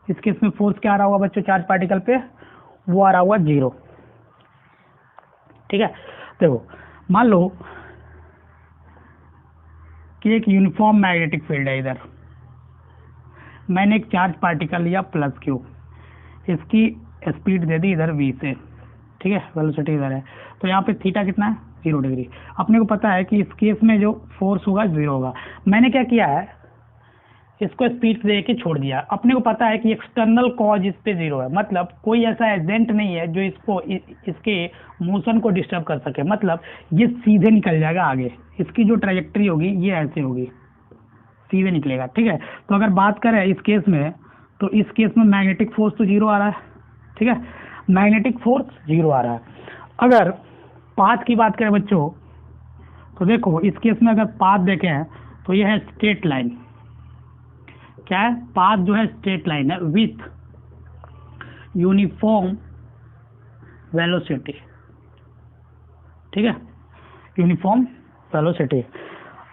इस केस में फोर्स क्या आ रहा होगा बच्चों चार्ज पार्टिकल पे? वो आ रहा होगा 0, ठीक है। देखो मान लो कि एक यूनिफॉर्म मैग्नेटिक फील्ड है, इधर मैंने एक चार्ज पार्टिकल लिया प्लस क्यू, इसकी स्पीड दे दी इधर v से, ठीक है, वेलोसिटी इधर है, तो यहाँ पे थीटा कितना है? 0 डिग्री। अपने को पता है कि इस केस में जो फोर्स होगा 0 होगा। मैंने क्या किया है, इसको स्पीड दे के छोड़ दिया। अपने को पता है कि एक्सटर्नल कॉज इस पे 0 है, मतलब कोई ऐसा एजेंट नहीं है जो इसको इसके मोशन को डिस्टर्ब कर सके, मतलब ये सीधे निकल जाएगा आगे। इसकी जो ट्रैजेक्टरी होगी ये ऐसे होगी, सीधे निकलेगा, ठीक है। तो अगर बात करें इस केस में, तो इस केस में मैग्नेटिक फोर्स तो 0 आ रहा है, ठीक है, मैग्नेटिक फोर्स 0 आ रहा है। अगर पाथ की बात करें बच्चों, तो देखो इस केस में अगर पाथ देखें तो यह है स्ट्रेट लाइन। क्या है? पाथ जो है स्ट्रेट लाइन है विथ यूनिफॉर्म वेलोसिटी, ठीक है, यूनिफॉर्म वेलोसिटी।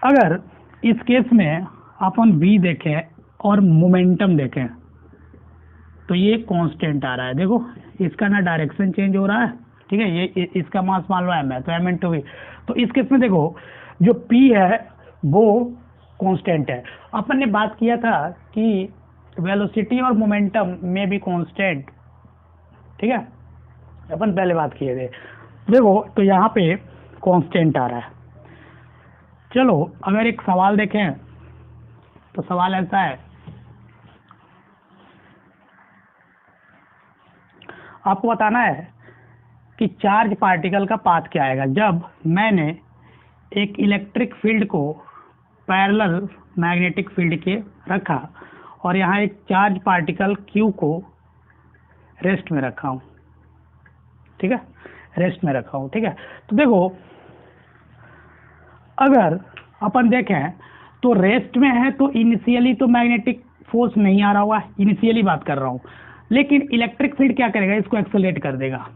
अगर इस केस में अपन v देखें और मोमेंटम देखें तो ये कांस्टेंट आ रहा है। देखो इसका ना डायरेक्शन चेंज हो रहा है, ठीक है, ये इसका मास मान लो m है तो m इंटू वी। तो इस केस में देखो जो p है वो कांस्टेंट है। अपन ने बात किया था कि वेलोसिटी और मोमेंटम में भी कांस्टेंट, ठीक है, अपन पहले बात किए थे। देखो तो यहाँ पे कांस्टेंट आ रहा है। चलो अगर एक सवाल देखें तो सवाल ऐसा है, आपको बताना है कि चार्ज पार्टिकल का पाथ क्या आएगा जब मैंने एक इलेक्ट्रिक फील्ड को पैरेलल मैग्नेटिक फील्ड के रखा और यहाँ एक चार्ज पार्टिकल Q को रेस्ट में रखा हूँ, ठीक है, रेस्ट में रखा हूँ, ठीक है। तो देखो अगर अपन देखें तो रेस्ट में है तो इनिशियली तो मैग्नेटिक फोर्स नहीं आ रहा हुआ, इनिशियली बात कर रहा हूँ, लेकिन इलेक्ट्रिक फील्ड क्या करेगा, इसको एक्सेलरेट कर देगा।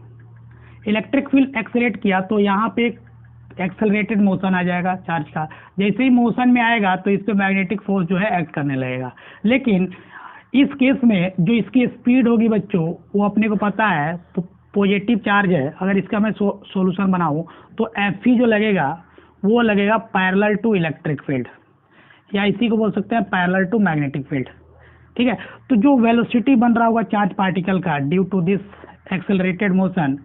इलेक्ट्रिक फील्ड एक्सेलरेट किया तो यहाँ पे एक्सेलरेटेड मोशन आ जाएगा चार्ज का। जैसे ही मोशन में आएगा तो इस पे मैग्नेटिक फोर्स जो है एक्ट करने लगेगा। लेकिन इस केस में जो इसकी स्पीड होगी बच्चों वो अपने को पता है, तो पॉजिटिव चार्ज है, अगर इसका मैं सॉल्यूशन बनाऊं तो एफ जो लगेगा वो लगेगा पैरेलल टू इलेक्ट्रिक फील्ड, या इसी को बोल सकते हैं पैरेलल टू मैग्नेटिक फील्ड, ठीक है। तो जो वेलोसिटी बन रहा होगा चार्ज पार्टिकल का due to this accelerated motion,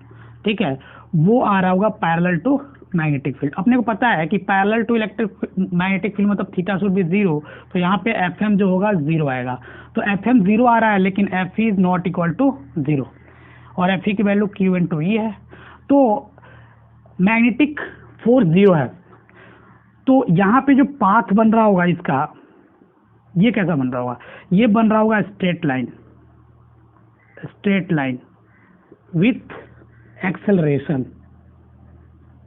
ठीक है, वो आ रहा होगा पैरेलल टू मैग्नेटिक फील्ड। अपने को पता है कि parallel to electric magnetic field मतलब थीटा शुड बी 0, तो यहाँ पे एफ एम जो होगा 0 आएगा। तो एफ एम 0 आ रहा है लेकिन F is not equal to 0 और एफ की value Q into E है। तो मैग्नेटिक फोर्स 0 है, तो यहाँ पे जो पाथ बन रहा होगा इसका, ये कैसा बन रहा होगा, ये बन रहा होगा straight line, straight line with acceleration,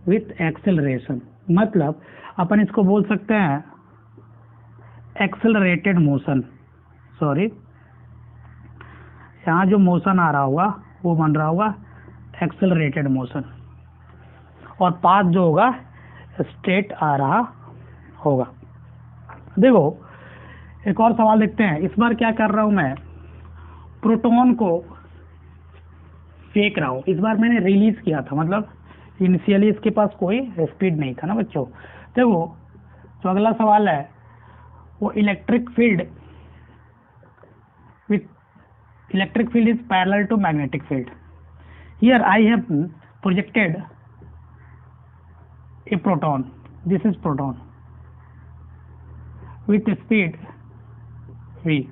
with acceleration मतलब अपन इसको बोल सकते हैं एक्सेलरेटेड मोशन। सॉरी, यहाँ जो मोशन आ रहा होगा वो बन रहा होगा एक्सेलरेटेड मोशन और पाथ जो होगा स्ट्रेट आ रहा होगा। देखो एक और सवाल देखते हैं। इस बार क्या कर रहा हूं मैं, प्रोटॉन को फेंक रहा हूं। इस बार मैंने रिलीज किया था, मतलब इनिशियली इसके पास कोई स्पीड नहीं था ना बच्चों। देखो जो अगला सवाल है वो electric field with electric field is parallel to magnetic field. Here I have projected a proton, this is proton with speed v।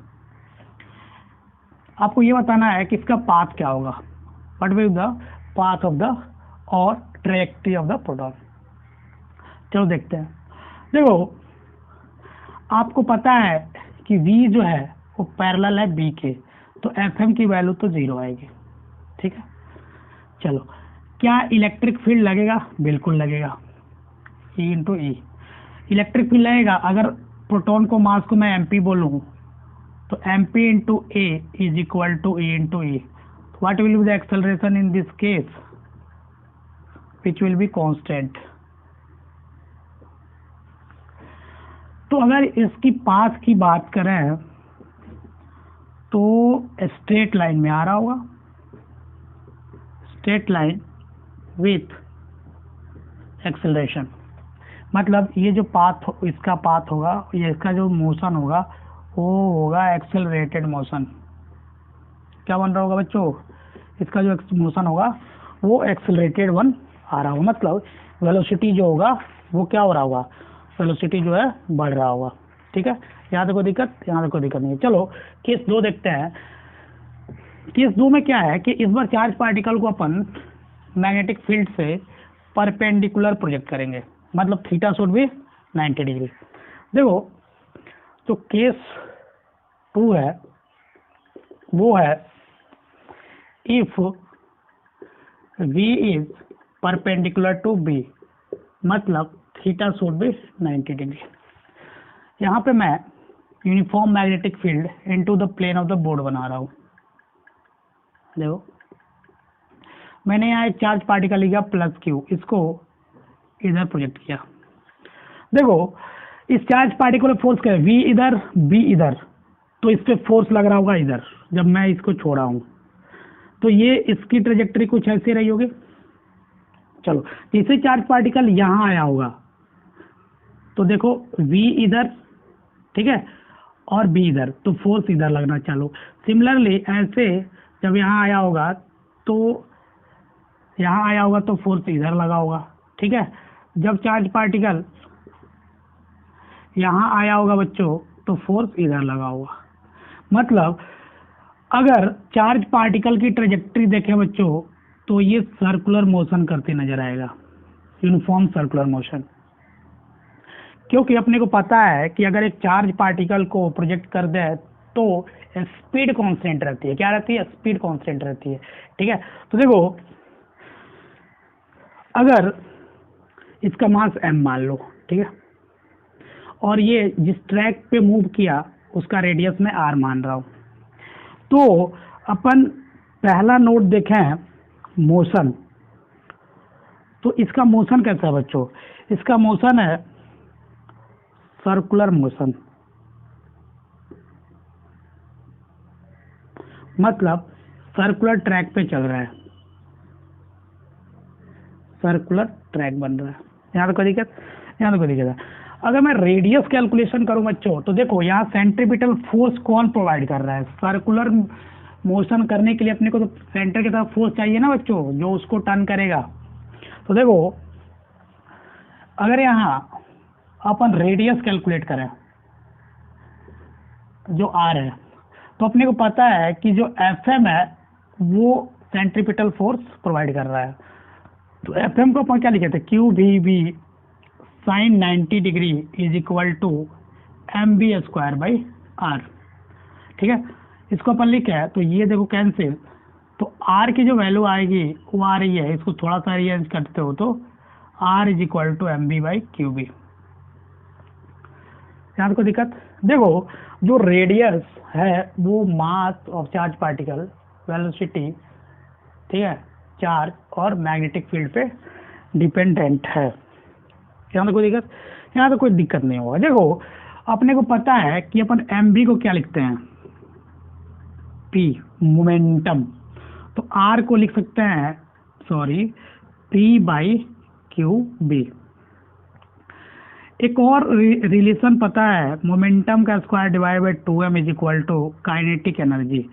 आपको ये बताना है कि इसका पाथ क्या होगा, what will the path of the और ट्रैजेक्टरी ऑफ द प्रोटॉन। चलो देखते हैं। देखो आपको पता है कि v जो है वो पैरेलल है b के, तो fm की वैल्यू तो 0 आएगी, ठीक है। चलो क्या इलेक्ट्रिक फील्ड लगेगा, बिल्कुल लगेगा, E इंटू ई इलेक्ट्रिक फील्ड लगेगा। अगर प्रोटॉन को मास को मैं mp बोलूँ तो mp into a is equal to E into E. What will be the acceleration in this case, which will be constant. तो अगर इसकी पाथ की बात करें तो स्ट्रेट लाइन में आ रहा होगा, स्ट्रेट लाइन विथ एक्सेलरेशन, मतलब ये जो पाथ इसका पाथ होगा, ये इसका जो मोशन होगा वो होगा एक्सेलरेटेड मोशन। क्या बन रहा होगा बच्चों, इसका जो मोशन होगा वो एक्सेलरेटेड वन आ रहा होगा, मतलब वेलोसिटी जो होगा वो क्या हो रहा होगा, वेलोसिटी जो है बढ़ रहा होगा, ठीक है। यहाँ तक कोई दिक्कत, यहाँ तक कोई दिक्कत नहीं है। चलो केस 2 देखते हैं। केस 2 में क्या है कि इस बार चार्ज पार्टिकल को अपन मैग्नेटिक फील्ड से परपेंडिकुलर प्रोजेक्ट करेंगे, मतलब थीटा शुड बी 90 डिग्री। देखो जो केस 2 है वो है if v is perpendicular to b, मतलब थीटा शुड बी 90 डिग्री। यहाँ पे मैं uniform magnetic field into the plane of the board बना रहा हूँ। देखो मैंने यहाँ एक चार्ज पार्टिकल लिया प्लस क्यू, इसको इधर प्रोजेक्ट किया। देखो इस चार्ज पार्टिकल फोर्स क्या है, v इधर b इधर, तो इस पे फोर्स लग रहा होगा इधर जब मैं इसको छोड़ा हूँ, तो ये इसकी ट्रेजेक्टरी कुछ ऐसी रही होगी। चलो जैसे चार्ज पार्टिकल यहाँ आया होगा तो देखो v इधर, ठीक है, और b इधर, तो फोर्स इधर लगना चालू। सिमिलरली ऐसे जब यहाँ आया होगा तो यहाँ आया होगा तो फोर्स इधर लगा होगा, ठीक है। जब चार्ज पार्टिकल यहाँ आया होगा बच्चों तो फोर्स इधर लगा होगा। मतलब अगर चार्ज पार्टिकल की ट्रेजेक्टरी देखें बच्चों तो ये सर्कुलर मोशन करते नजर आएगा, यूनिफॉर्म सर्कुलर मोशन। क्योंकि अपने को पता है कि अगर एक चार्ज पार्टिकल को प्रोजेक्ट कर दे तो स्पीड कांस्टेंट रहती है। क्या रहती है? स्पीड कांस्टेंट रहती है। ठीक है, तो देखो अगर इसका मास m मान लो, ठीक है, और ये जिस ट्रैक पे मूव किया उसका रेडियस में r मान रहा हूं, तो अपन पहला नोट देखें मोशन। तो इसका मोशन कैसा है बच्चों? इसका मोशन है सर्कुलर मोशन, मतलब सर्कुलर ट्रैक पे चल रहा है, सर्कुलर ट्रैक बन रहा है। यहाँ तो कोई दिक्कत, यहाँ तो कोई दिक्कत है। अगर मैं रेडियस कैलकुलेशन करूं बच्चों, तो देखो यहाँ सेंट्रीपिटल फोर्स कौन प्रोवाइड कर रहा है? सर्कुलर मोशन करने के लिए अपने को तो सेंटर की तरफ फोर्स चाहिए ना बच्चों, जो उसको टर्न करेगा। तो देखो अगर यहाँ अपन रेडियस कैलकुलेट करें जो आर है, तो अपने को पता है कि जो एफ एम है वो सेंट्रीपिटल फोर्स प्रोवाइड कर रहा है। तो एफ एम को अपन क्या लिखे थे? Q V B sine 90 degree is equal to M B square by R. ठीक है, इसको अपन लिखे है, तो ये देखो कैंसिल, तो आर की जो वैल्यू आएगी वो आ रही है, इसको थोड़ा सा अरेंज करते हो तो R is equal to M B by Q B. यहाँ को दिक्कत? देखो जो रेडियस है वो mass of charge particle, velocity, ठीक है, चार्ज और मैग्नेटिक फील्ड पे डिपेंडेंट है। यहाँ तो कोई दिक्कत? यहाँ तो कोई दिक्कत नहीं होगा। देखो अपने को पता है कि अपन एम बी को क्या लिखते हैं? P, momentum. तो आर को लिख सकते हैं, sorry, P by Q B. एक और रिलेशन पता है, मोमेंटम का square divide by 2m is equal to kinetic energy.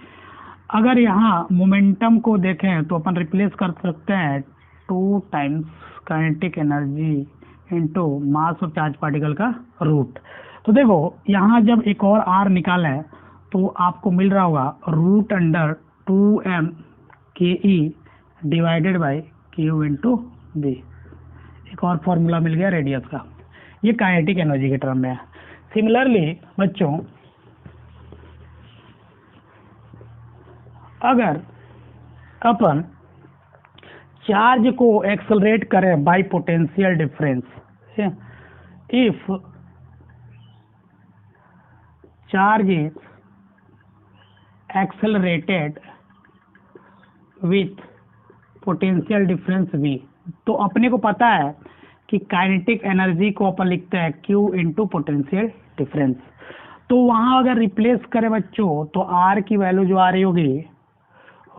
अगर यहाँ मोमेंटम को देखें तो अपन रिप्लेस कर सकते हैं 2 times kinetic energy into mass of charge particle का रूट। तो देखो यहाँ जब एक और r निकालें तो आपको मिल रहा होगा रूट अंडर 2m के E divided by Q into b. एक और फॉर्मूला मिल गया रेडियस का, ये काइनेटिक एनर्जी के टर्म में है। सिमिलरली बच्चों अगर अपन चार्ज को एक्सेलरेट करें bye potential difference, if charge is accelerated with potential difference v, तो अपने को पता है कि काइनेटिक एनर्जी को अपन लिखते हैं Q इंटू पोटेंशियल डिफरेंस। तो वहां अगर रिप्लेस करें बच्चों तो R की वैल्यू जो आ रही होगी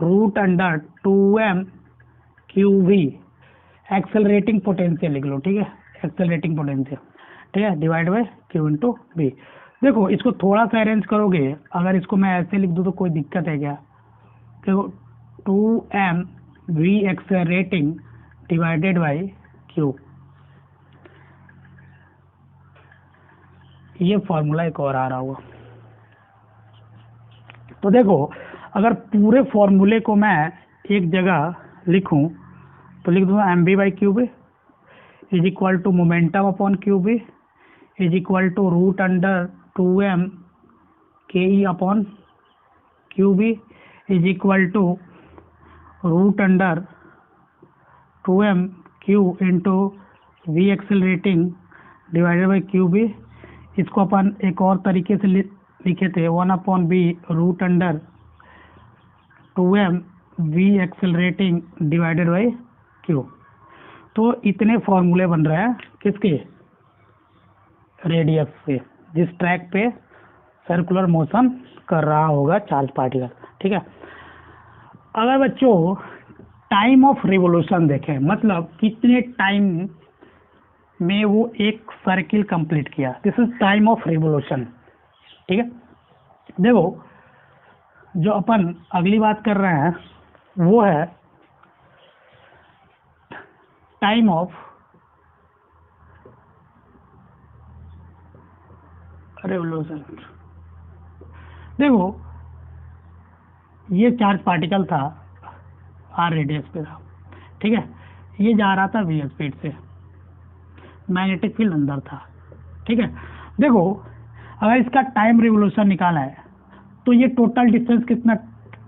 root under 2m Q V, accelerating potential लिख लो, ठीक है, एक्सेलरेटिंग पोटेंशियल, ठीक है, divide by Q into B. देखो इसको थोड़ा सा अरेंज करोगे, अगर इसको मैं ऐसे लिख दूं तो कोई दिक्कत है क्या? देखो 2m v accelerating divided by Q, ये फॉर्मूला एक और आ रहा होगा। तो देखो अगर पूरे फॉर्मूले को मैं एक जगह लिखूं तो लिख दूंगा M B by Q B is equal to momentum upon Q B is equal to root under 2m के E upon Q B is equal to root under 2m Q into V accelerating divided by Q B. इसको अपन एक और तरीके से लिखे थे 1/b root under 2m v accelerating divided by q। तो इतने फॉर्मूले बन रहे हैं किसके? रेडियस से, जिस ट्रैक पे सर्कुलर मोशन कर रहा होगा चार्ज पार्टिकल। ठीक है, अगर बच्चों टाइम ऑफ रिवोल्यूशन देखें, मतलब कितने टाइम में वो एक सर्किल कंप्लीट किया, this is time of revolution. ठीक है, देखो जो अपन अगली बात कर रहे हैं वो है टाइम ऑफ रिवोल्यूशन। देखो ये चार्ज पार्टिकल था आर रेडियस पे था, ठीक है। ये जा रहा था वी स्पीड से, मैग्नेटिक फील्ड अंदर था, ठीक है। देखो अगर इसका टाइम रिवोल्यूशन निकाला है तो ये टोटल डिस्टेंस कितना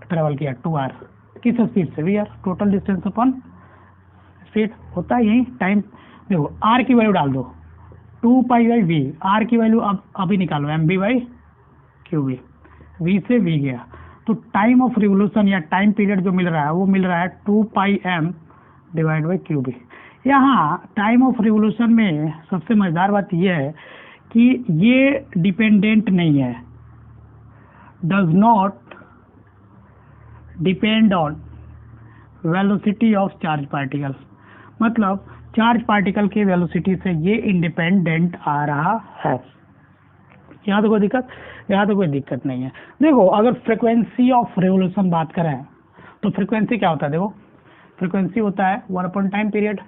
ट्रेवल किया, 2r, किस स्पीड से, V R, total distance upon speed होता है यही टाइम। देखो r की वैल्यू डाल दो 2π/v, r की वैल्यू अब अभी निकालो mv/qv, v से v गया तो टाइम ऑफ रिवोल्यूशन या टाइम पीरियड जो मिल रहा है वो मिल रहा है 2πm/qv। यहाँ टाइम ऑफ रिवोल्यूशन में सबसे मजेदार बात यह है कि ये डिपेंडेंट नहीं है, does not depend on velocity of charge particle, मतलब चार्ज पार्टिकल के वेलोसिटी से ये इंडिपेंडेंट आ रहा है। यहाँ तो कोई दिक्कत, यहाँ तो कोई दिक्कत नहीं है। देखो अगर फ्रीक्वेंसी ऑफ रिवोल्यूशन बात करें तो फ्रीक्वेंसी क्या होता है, देखो फ्रीक्वेंसी होता है 1 अपॉन टाइम पीरियड।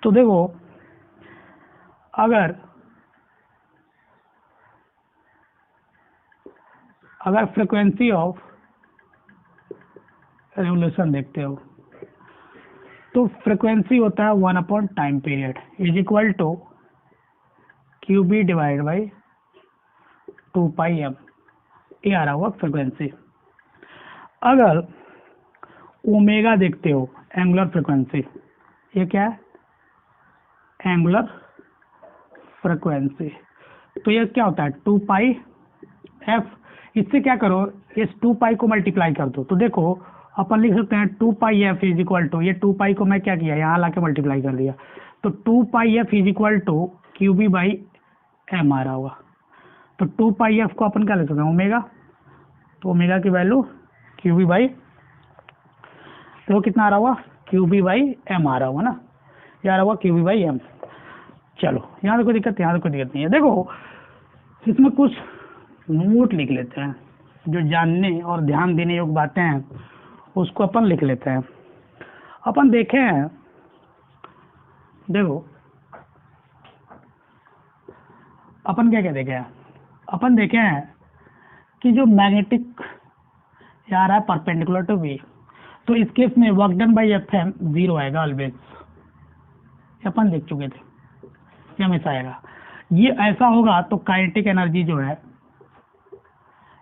तो देखो अगर फ्रीक्वेंसी ऑफ रिवोल्यूशन देखते हो तो फ्रीक्वेंसी होता है 1 upon time period is equal to QB divide by 2πm, ये आ रहा हुआ फ्रीक्वेंसी। अगर ओमेगा देखते हो एंगुलर फ्रीक्वेंसी, ये क्या है, एंगुलर फ्रीक्वेंसी, तो ये क्या होता है 2πf। इससे क्या करो, इस 2π को मल्टीप्लाई कर दो, तो देखो अपन लिख सकते हैं 2πf इज इक्वल टू, ये 2π को मैं क्या किया यहाँ लाके मल्टीप्लाई कर दिया, तो 2πf is equal to QB/m आ रहा होगा। तो 2πf को अपन क्या लिख सकते हैं, ओमेगा, तो ओमेगा की वैल्यू QB/, तो कितना आ रहा हुआ, QB/m आ रहा होगा ना, ये आ रहा हुआ QB/m। चलो यहाँ तो कोई दिक्कत, यहाँ तो कोई दिक्कत नहीं है। देखो इसमें कुछ नोट लिख लेते हैं, जो जानने और ध्यान देने योग्य बातें हैं उसको अपन लिख लेते हैं। अपन देखे हैं, देखो अपन क्या क्या देखे हैं, अपन देखे हैं कि जो मैग्नेटिक आ रहा है परपेंडिकुलर टू वी, तो इस केस में वर्क डन बाई FM 0 आएगा ऑलवेज, अपन देख चुके थे, ये हमेशा आएगा। ये ऐसा होगा तो काइनेटिक एनर्जी जो है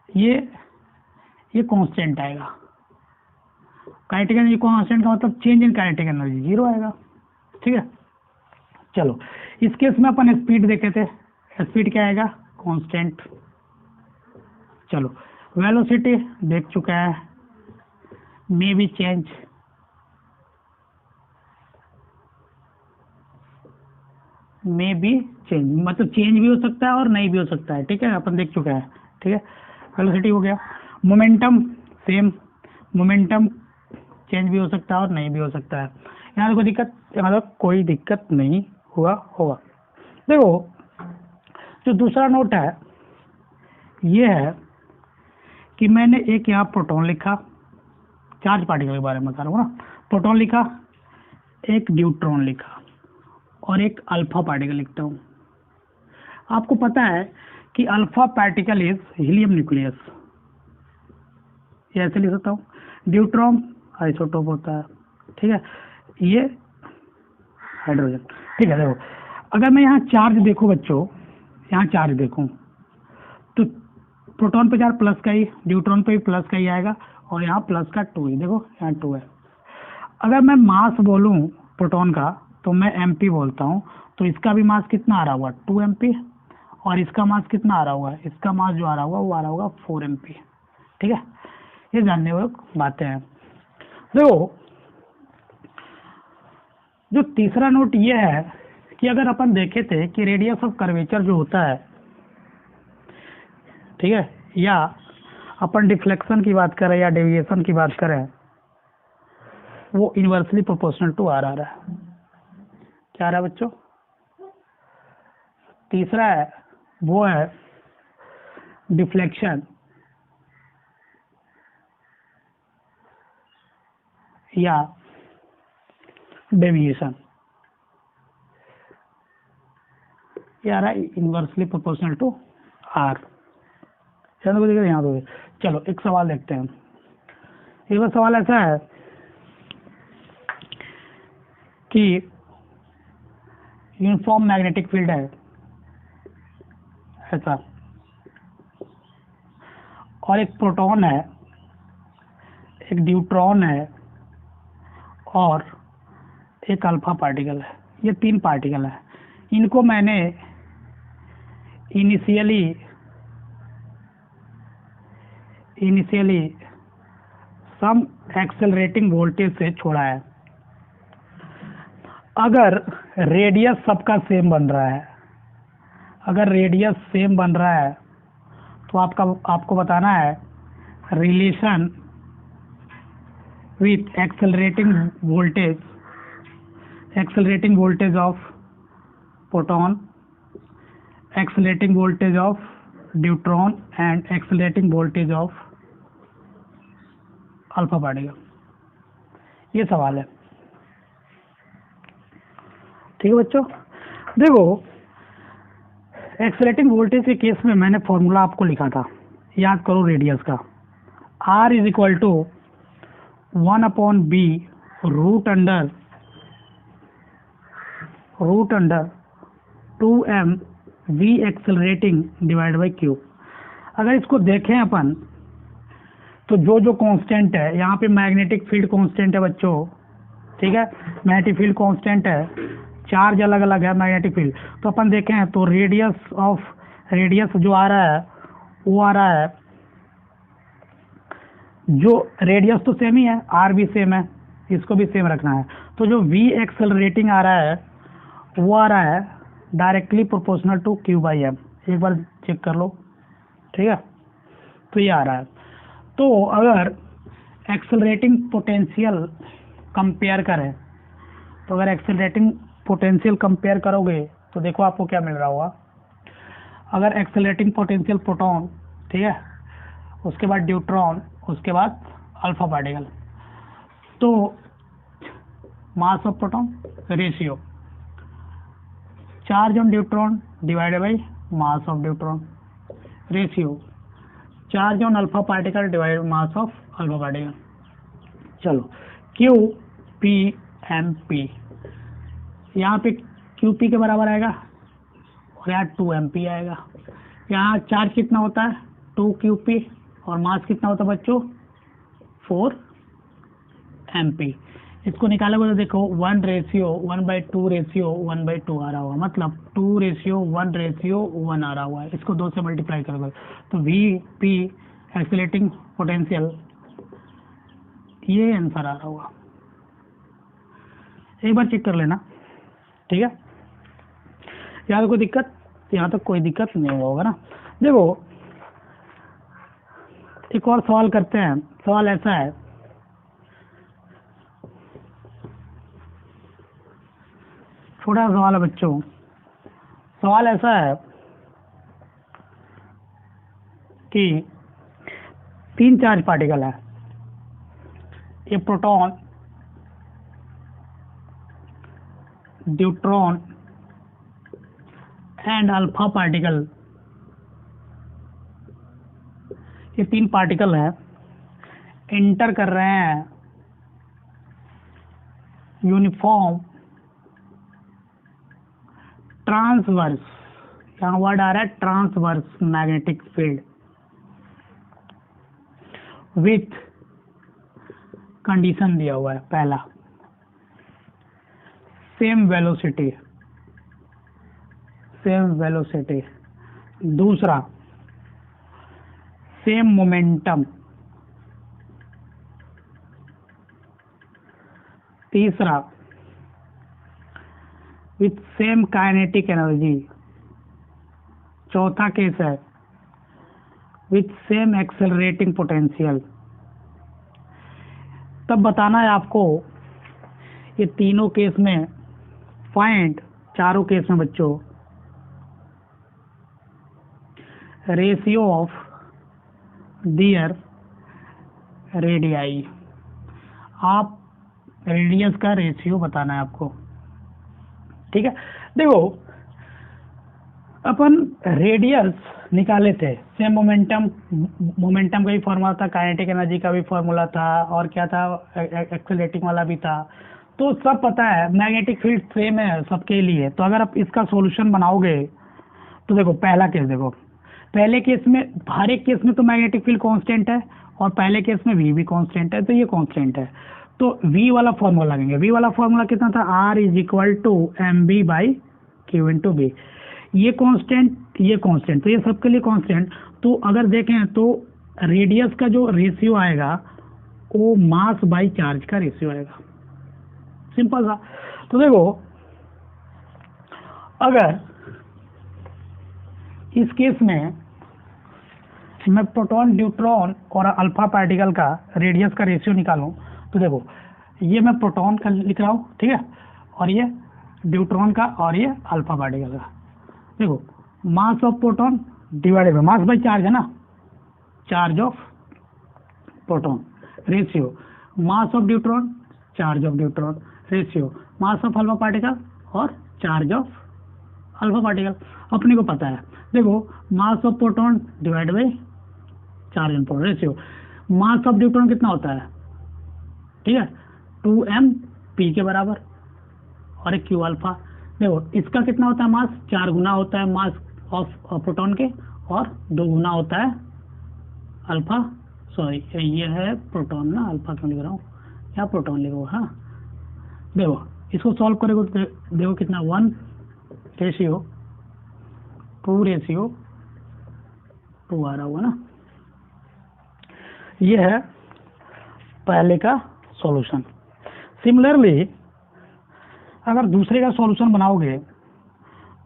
ये कांस्टेंट आएगा। काइनेटिक एनर्जी कांस्टेंट का मतलब चेंज इन काइनेटिक एनर्जी 0 आएगा, ठीक है। चलो इस केस में अपन स्पीड देखे थे, स्पीड क्या आएगा, कांस्टेंट। चलो वेलोसिटी देख चुका है, may be change, may be change मतलब चेंज भी हो सकता है और नहीं भी हो सकता है, ठीक है, अपन देख चुका है, ठीक है। वेलोसिटी हो गया। मोमेंटम सेम, मोमेंटम चेंज भी हो सकता है और नहीं भी हो सकता है, यहाँ कोई दिक्कत, मतलब कोई दिक्कत नहीं हुआ होगा। देखो जो दूसरा नोट है ये है कि मैंने एक यहाँ प्रोटॉन लिखा, चार्ज पार्टिकल के बारे में बता रहा हूँ ना, प्रोटॉन लिखा, एक न्यूट्रॉन लिखा और एक अल्फा पार्टिकल लिखता हूँ। आपको पता है कि alpha particle is helium nucleus, ये ऐसे लिख सकता हूँ। न्यूट्रॉन आइसोटोप होता है, ठीक है, ये हाइड्रोजन, ठीक है। देखो अगर मैं यहाँ चार्ज देखूँ बच्चों, यहाँ चार्ज देखूँ तो प्रोटॉन पे चार्ज प्लस का ही, न्यूट्रॉन पे भी प्लस का ही आएगा और यहाँ प्लस का 2 ही, देखो यहाँ 2 है। अगर मैं मास बोलूँ प्रोटॉन का तो मैं MP बोलता हूँ, तो इसका भी मास कितना आ रहा होगा 2 MP, और इसका मास कितना आ रहा होगा, इसका मास जो आ रहा होगा वो आ रहा होगा 4 MP, ठीक है। ये जानने योग्य बातें हैं। देखो जो तीसरा नोट ये है कि अगर अपन देखे थे कि रेडियस ऑफ कर्वेचर जो होता है, ठीक है, या अपन डिफ्लेक्शन की बात करें या डेविएशन की बात करें, वो इनवर्सली प्रोपोर्शनल टू आर आ रहा है। क्या आ रहा है बच्चों, तीसरा है वो है डिफ्लेक्शन या डेविएशन, ये आ रहा है इनवर्सली प्रोपोर्शनल टू आर। यहाँ तो यहाँ तो चलो एक सवाल देखते हैं। एक सवाल ऐसा है कि यूनिफॉर्म मैग्नेटिक फील्ड है ऐसा, और एक प्रोटॉन है, एक न्यूट्रॉन है और एक अल्फा पार्टिकल है। ये 3 पार्टिकल है। इनको मैंने इनिशियली सम एक्सेलरेटिंग वोल्टेज से छोड़ा है। अगर रेडियस सबका सेम बन रहा है, तो आपको बताना है relation with accelerating voltage of proton, accelerating voltage of neutron and accelerating voltage of alpha particle. ये सवाल है, ठीक है बच्चों। देखो, एक्सेलरेटिंग वोल्टेज के केस में मैंने फॉर्मूला आपको लिखा था, याद करो रेडियस का। R is equal to 1/b root under 2m v accelerating divide by q। अगर इसको देखें अपन तो जो कांस्टेंट है, यहाँ पे मैग्नेटिक फील्ड कांस्टेंट है बच्चों, ठीक है, मैग्नेटिक फील्ड कांस्टेंट है, चार्ज अलग अलग है मैग्नेटिक फील्ड। तो अपन देखें तो रेडियस जो आ रहा है वो आ रहा है, जो रेडियस तो सेम ही है, R भी सेम है, इसको भी सेम रखना है। तो जो v एक्सेलरेटिंग आ रहा है वो आ रहा है डायरेक्टली प्रोपोर्शनल टू q/m। एक बार चेक कर लो, ठीक है। तो ये आ रहा है। तो अगर एक्सेलरेटिंग पोटेंशियल कंपेयर करें, तो अगर एक्सेलरेटिंग पोटेंशियल कंपेयर करोगे तो देखो आपको क्या मिल रहा होगा। अगर एक्सेलरेटिंग पोटेंशियल प्रोटॉन, ठीक है, उसके बाद न्यूट्रॉन, उसके बाद अल्फा पार्टिकल, तो मास of proton ratio charge on neutron divided by mass of neutron ratio charge on alpha particle divided by mass of alpha particle. चलो, क्यू पी एम पी, यहाँ पे क्यू पी के बराबर आएगा और यहाँ 2mp आएगा। यहाँ चार्ज कितना होता है 2qp और मास कितना होता है बच्चों 4mp। इसको निकालोगे तो देखो 1:1/2 रेशियो 1/2 आ रहा होगा, मतलब 2:1:1 आ रहा हुआ है। इसको 2 से मल्टीप्लाई करोगे तो Vp एक्सेलरेटिंग पोटेंशियल ये आंसर आ रहा होगा। एक बार चेक कर लेना, ठीक है। यहाँ कोई दिक्कत, यहाँ तक कोई दिक्कत नहीं होगा ना। देखो, एक और सवाल करते हैं। सवाल ऐसा है, छोटा सवाल है बच्चों। सवाल ऐसा है कि 3 चार्ज पार्टिकल है, ये proton, neutron and alpha particle, ये 3 पार्टिकल है, एंटर कर रहे हैं यूनिफॉर्म ट्रांसवर्स, यहाँ वर्ड आ रहा है transverse magnetic field with condition दिया हुआ है। पहला सेम वेलोसिटी, दूसरा सेम मोमेंटम, तीसरा विथ सेम काइनेटिक एनर्जी, चौथा केस है विथ सेम एक्सेलरेटिंग पोटेंशियल। तब बताना है आपको ये तीनों केस में फाइंड, चारों केस में बच्चों, रेशियो ऑफ दियर रेडियाई। आप रेडियस का रेशियो बताना है आपको, ठीक है। देखो, अपन रेडियस निकाले थे, सेम मोमेंटम का भी फॉर्मूला था, काइनेटिक एनर्जी का भी फॉर्मूला था, और क्या था एक्सेलरेटिंग वाला भी था। तो सब पता है, मैग्नेटिक फील्ड सेम है सबके लिए। तो अगर आप इसका सॉल्यूशन बनाओगे तो देखो पहला केस देखो, पहले केस में हर एक केस में तो मैग्नेटिक फील्ड कांस्टेंट है और पहले केस में वी भी कांस्टेंट है, तो ये कांस्टेंट है। तो वी वाला फॉर्मूला लगेंगे। वी वाला फॉर्मूला कितना था, R is equal to M B by Q into B. ये कांस्टेंट, ये कांस्टेंट, तो ये सबके लिए कांस्टेंट। तो अगर देखें तो रेडियस का जो रेशियो आएगा वो मास बाई चार्ज का रेशियो आएगा, सिंपल सा। तो देखो अगर इस केस में मैं प्रोटॉन, न्यूट्रॉन और अल्फा पार्टिकल का रेडियस का रेशियो निकालूं तो देखो ये मैं प्रोटॉन का लिख रहा हूँ, ठीक है, और ये न्यूट्रॉन का और ये अल्फा पार्टिकल का। देखो मास of proton divided by mass by charge है ना, charge of proton ratio mass of neutron, charge of neutron ratio mass of alpha particle और चार्ज ऑफ अल्फा पार्टिकल। अपने को पता है, देखो मास of proton divide by charge of proton ratio. Mass of neutron कितना होता है, ठीक है, 2m p के बराबर और एक क्यू अल्फा। देखो इसका कितना होता है मास, 4 गुना होता है मास ऑफ प्रोटॉन के और 2 गुना होता है अल्फा, सॉरी ये है प्रोटॉन ना, अल्फा क्यों लिख रहा हूँ, या प्रोटॉन लिखो। हाँ देखो इसको सॉल्व करेगा तो देखो कितना 1 रेशियो 2 रेशियो 2 आ रहा होगा ना। ये है पहले का सॉल्यूशन। सिमिलरली अगर दूसरे का सॉल्यूशन बनाओगे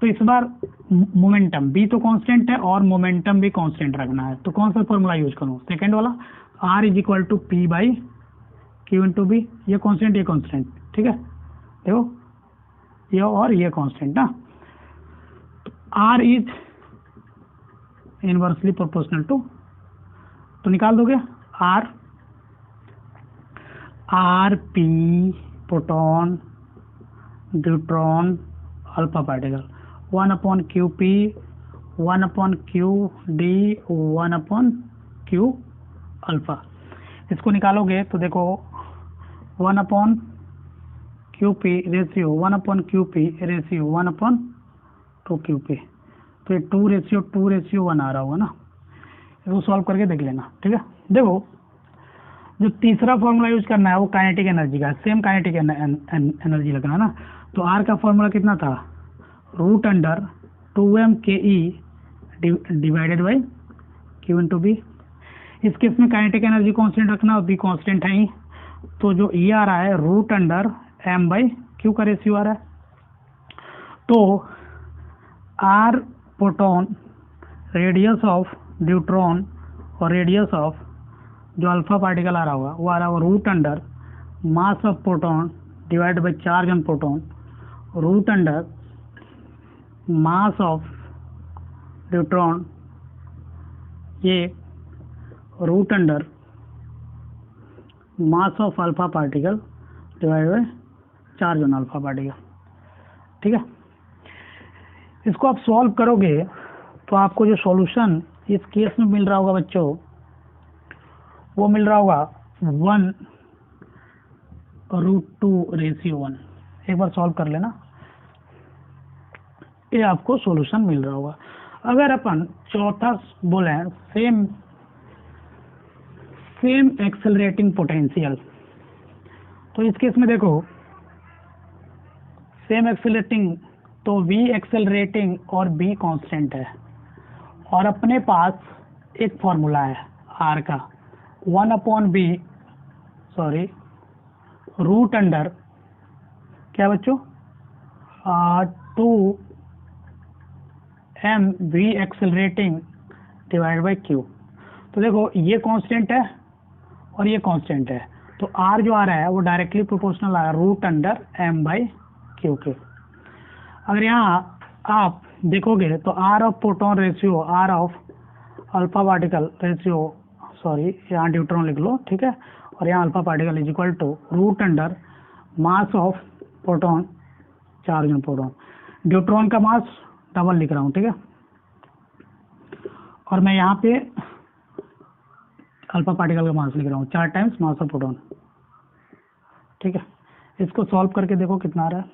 तो इस बार मोमेंटम भी तो कांस्टेंट है और मोमेंटम भी कांस्टेंट रखना है। तो कौन सा फॉर्मूला यूज करूं, सेकंड वाला, R is equal to P by Q into B. ये कांस्टेंट, ये कांस्टेंट, ठीक है, देखो ये और ये कांस्टेंट ना। R is inversely proportional to, तो निकाल दोगे R, R P proton neutron alpha particle 1 upon Q P 1 upon Q D 1 upon Q alpha. इसको निकालोगे तो देखो 1 upon Q P ratio 1 upon Q P ratio 1 upon 2 Q P, तो ये 2 ratio 1 आ रहा होगा ना। इसको सॉल्व करके देख लेना, ठीक है। देखो जो तीसरा फॉर्मूला यूज करना है वो काइनेटिक एनर्जी का, सेम काइनेटिक एनर्जी लगना है ना। तो आर का फॉर्मूला कितना था, रूट अंडर 2m के E divided by Q into b. इस केस में काइनेटिक एनर्जी कांस्टेंट रखना और बी कांस्टेंट है ही, तो जो ई आ रहा है root under m by q का रेशियो आ रहा है। तो R proton, radius of neutron और रेडियस ऑफ जो अल्फा पार्टिकल आ रहा होगा वो आ रहा होगा root under mass of proton divide by charge on proton, root under mass of neutron, ये root under mass of alpha particle divide by charge on alpha particle, ठीक है। इसको आप सॉल्व करोगे तो आपको जो सॉल्यूशन इस केस में मिल रहा होगा बच्चों, वो मिल रहा होगा 1/√2 रेशियो 1। एक बार सॉल्व कर लेना, ये आपको सॉल्यूशन मिल रहा होगा। अगर अपन चौथा बोले सेम एक्सेलरेटिंग पोटेंशियल, तो इस केस में देखो सेम एक्सेलरेटिंग, तो v एक्सेलरेटिंग और b कांस्टेंट है और अपने पास एक फॉर्मूला है r का 1 upon B, sorry root under क्या बच्चों 2m v accelerating divide by q। तो देखो ये कांस्टेंट है और ये कांस्टेंट है, तो r जो आ रहा है वो डायरेक्टली प्रोपोर्शनल आ रहा है root under m by Q के। अगर यहाँ आप देखोगे तो r of proton ratio, r of alpha particle ratio, sorry यहाँ न्यूट्रॉन लिख लो, ठीक है, और यहाँ alpha particle is equal to root under mass of proton charge on proton. Neutron का मास डबल लिख रहा हूँ, ठीक है, और मैं यहाँ पे अल्फा पार्टिकल का मास लिख रहा हूँ 4 टाइम्स मास ऑफ प्रोटॉन, ठीक है। इसको सॉल्व करके देखो कितना आ रहा है।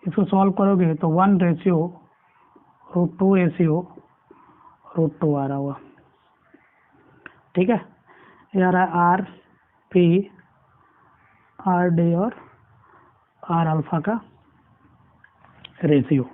इसको सॉल्व करोगे तो 1/√2 रेशियो √2 आ रहा होगा। ठीक है, ये आ रहा है आर पी आर डी और आर अल्फा का रेशियो।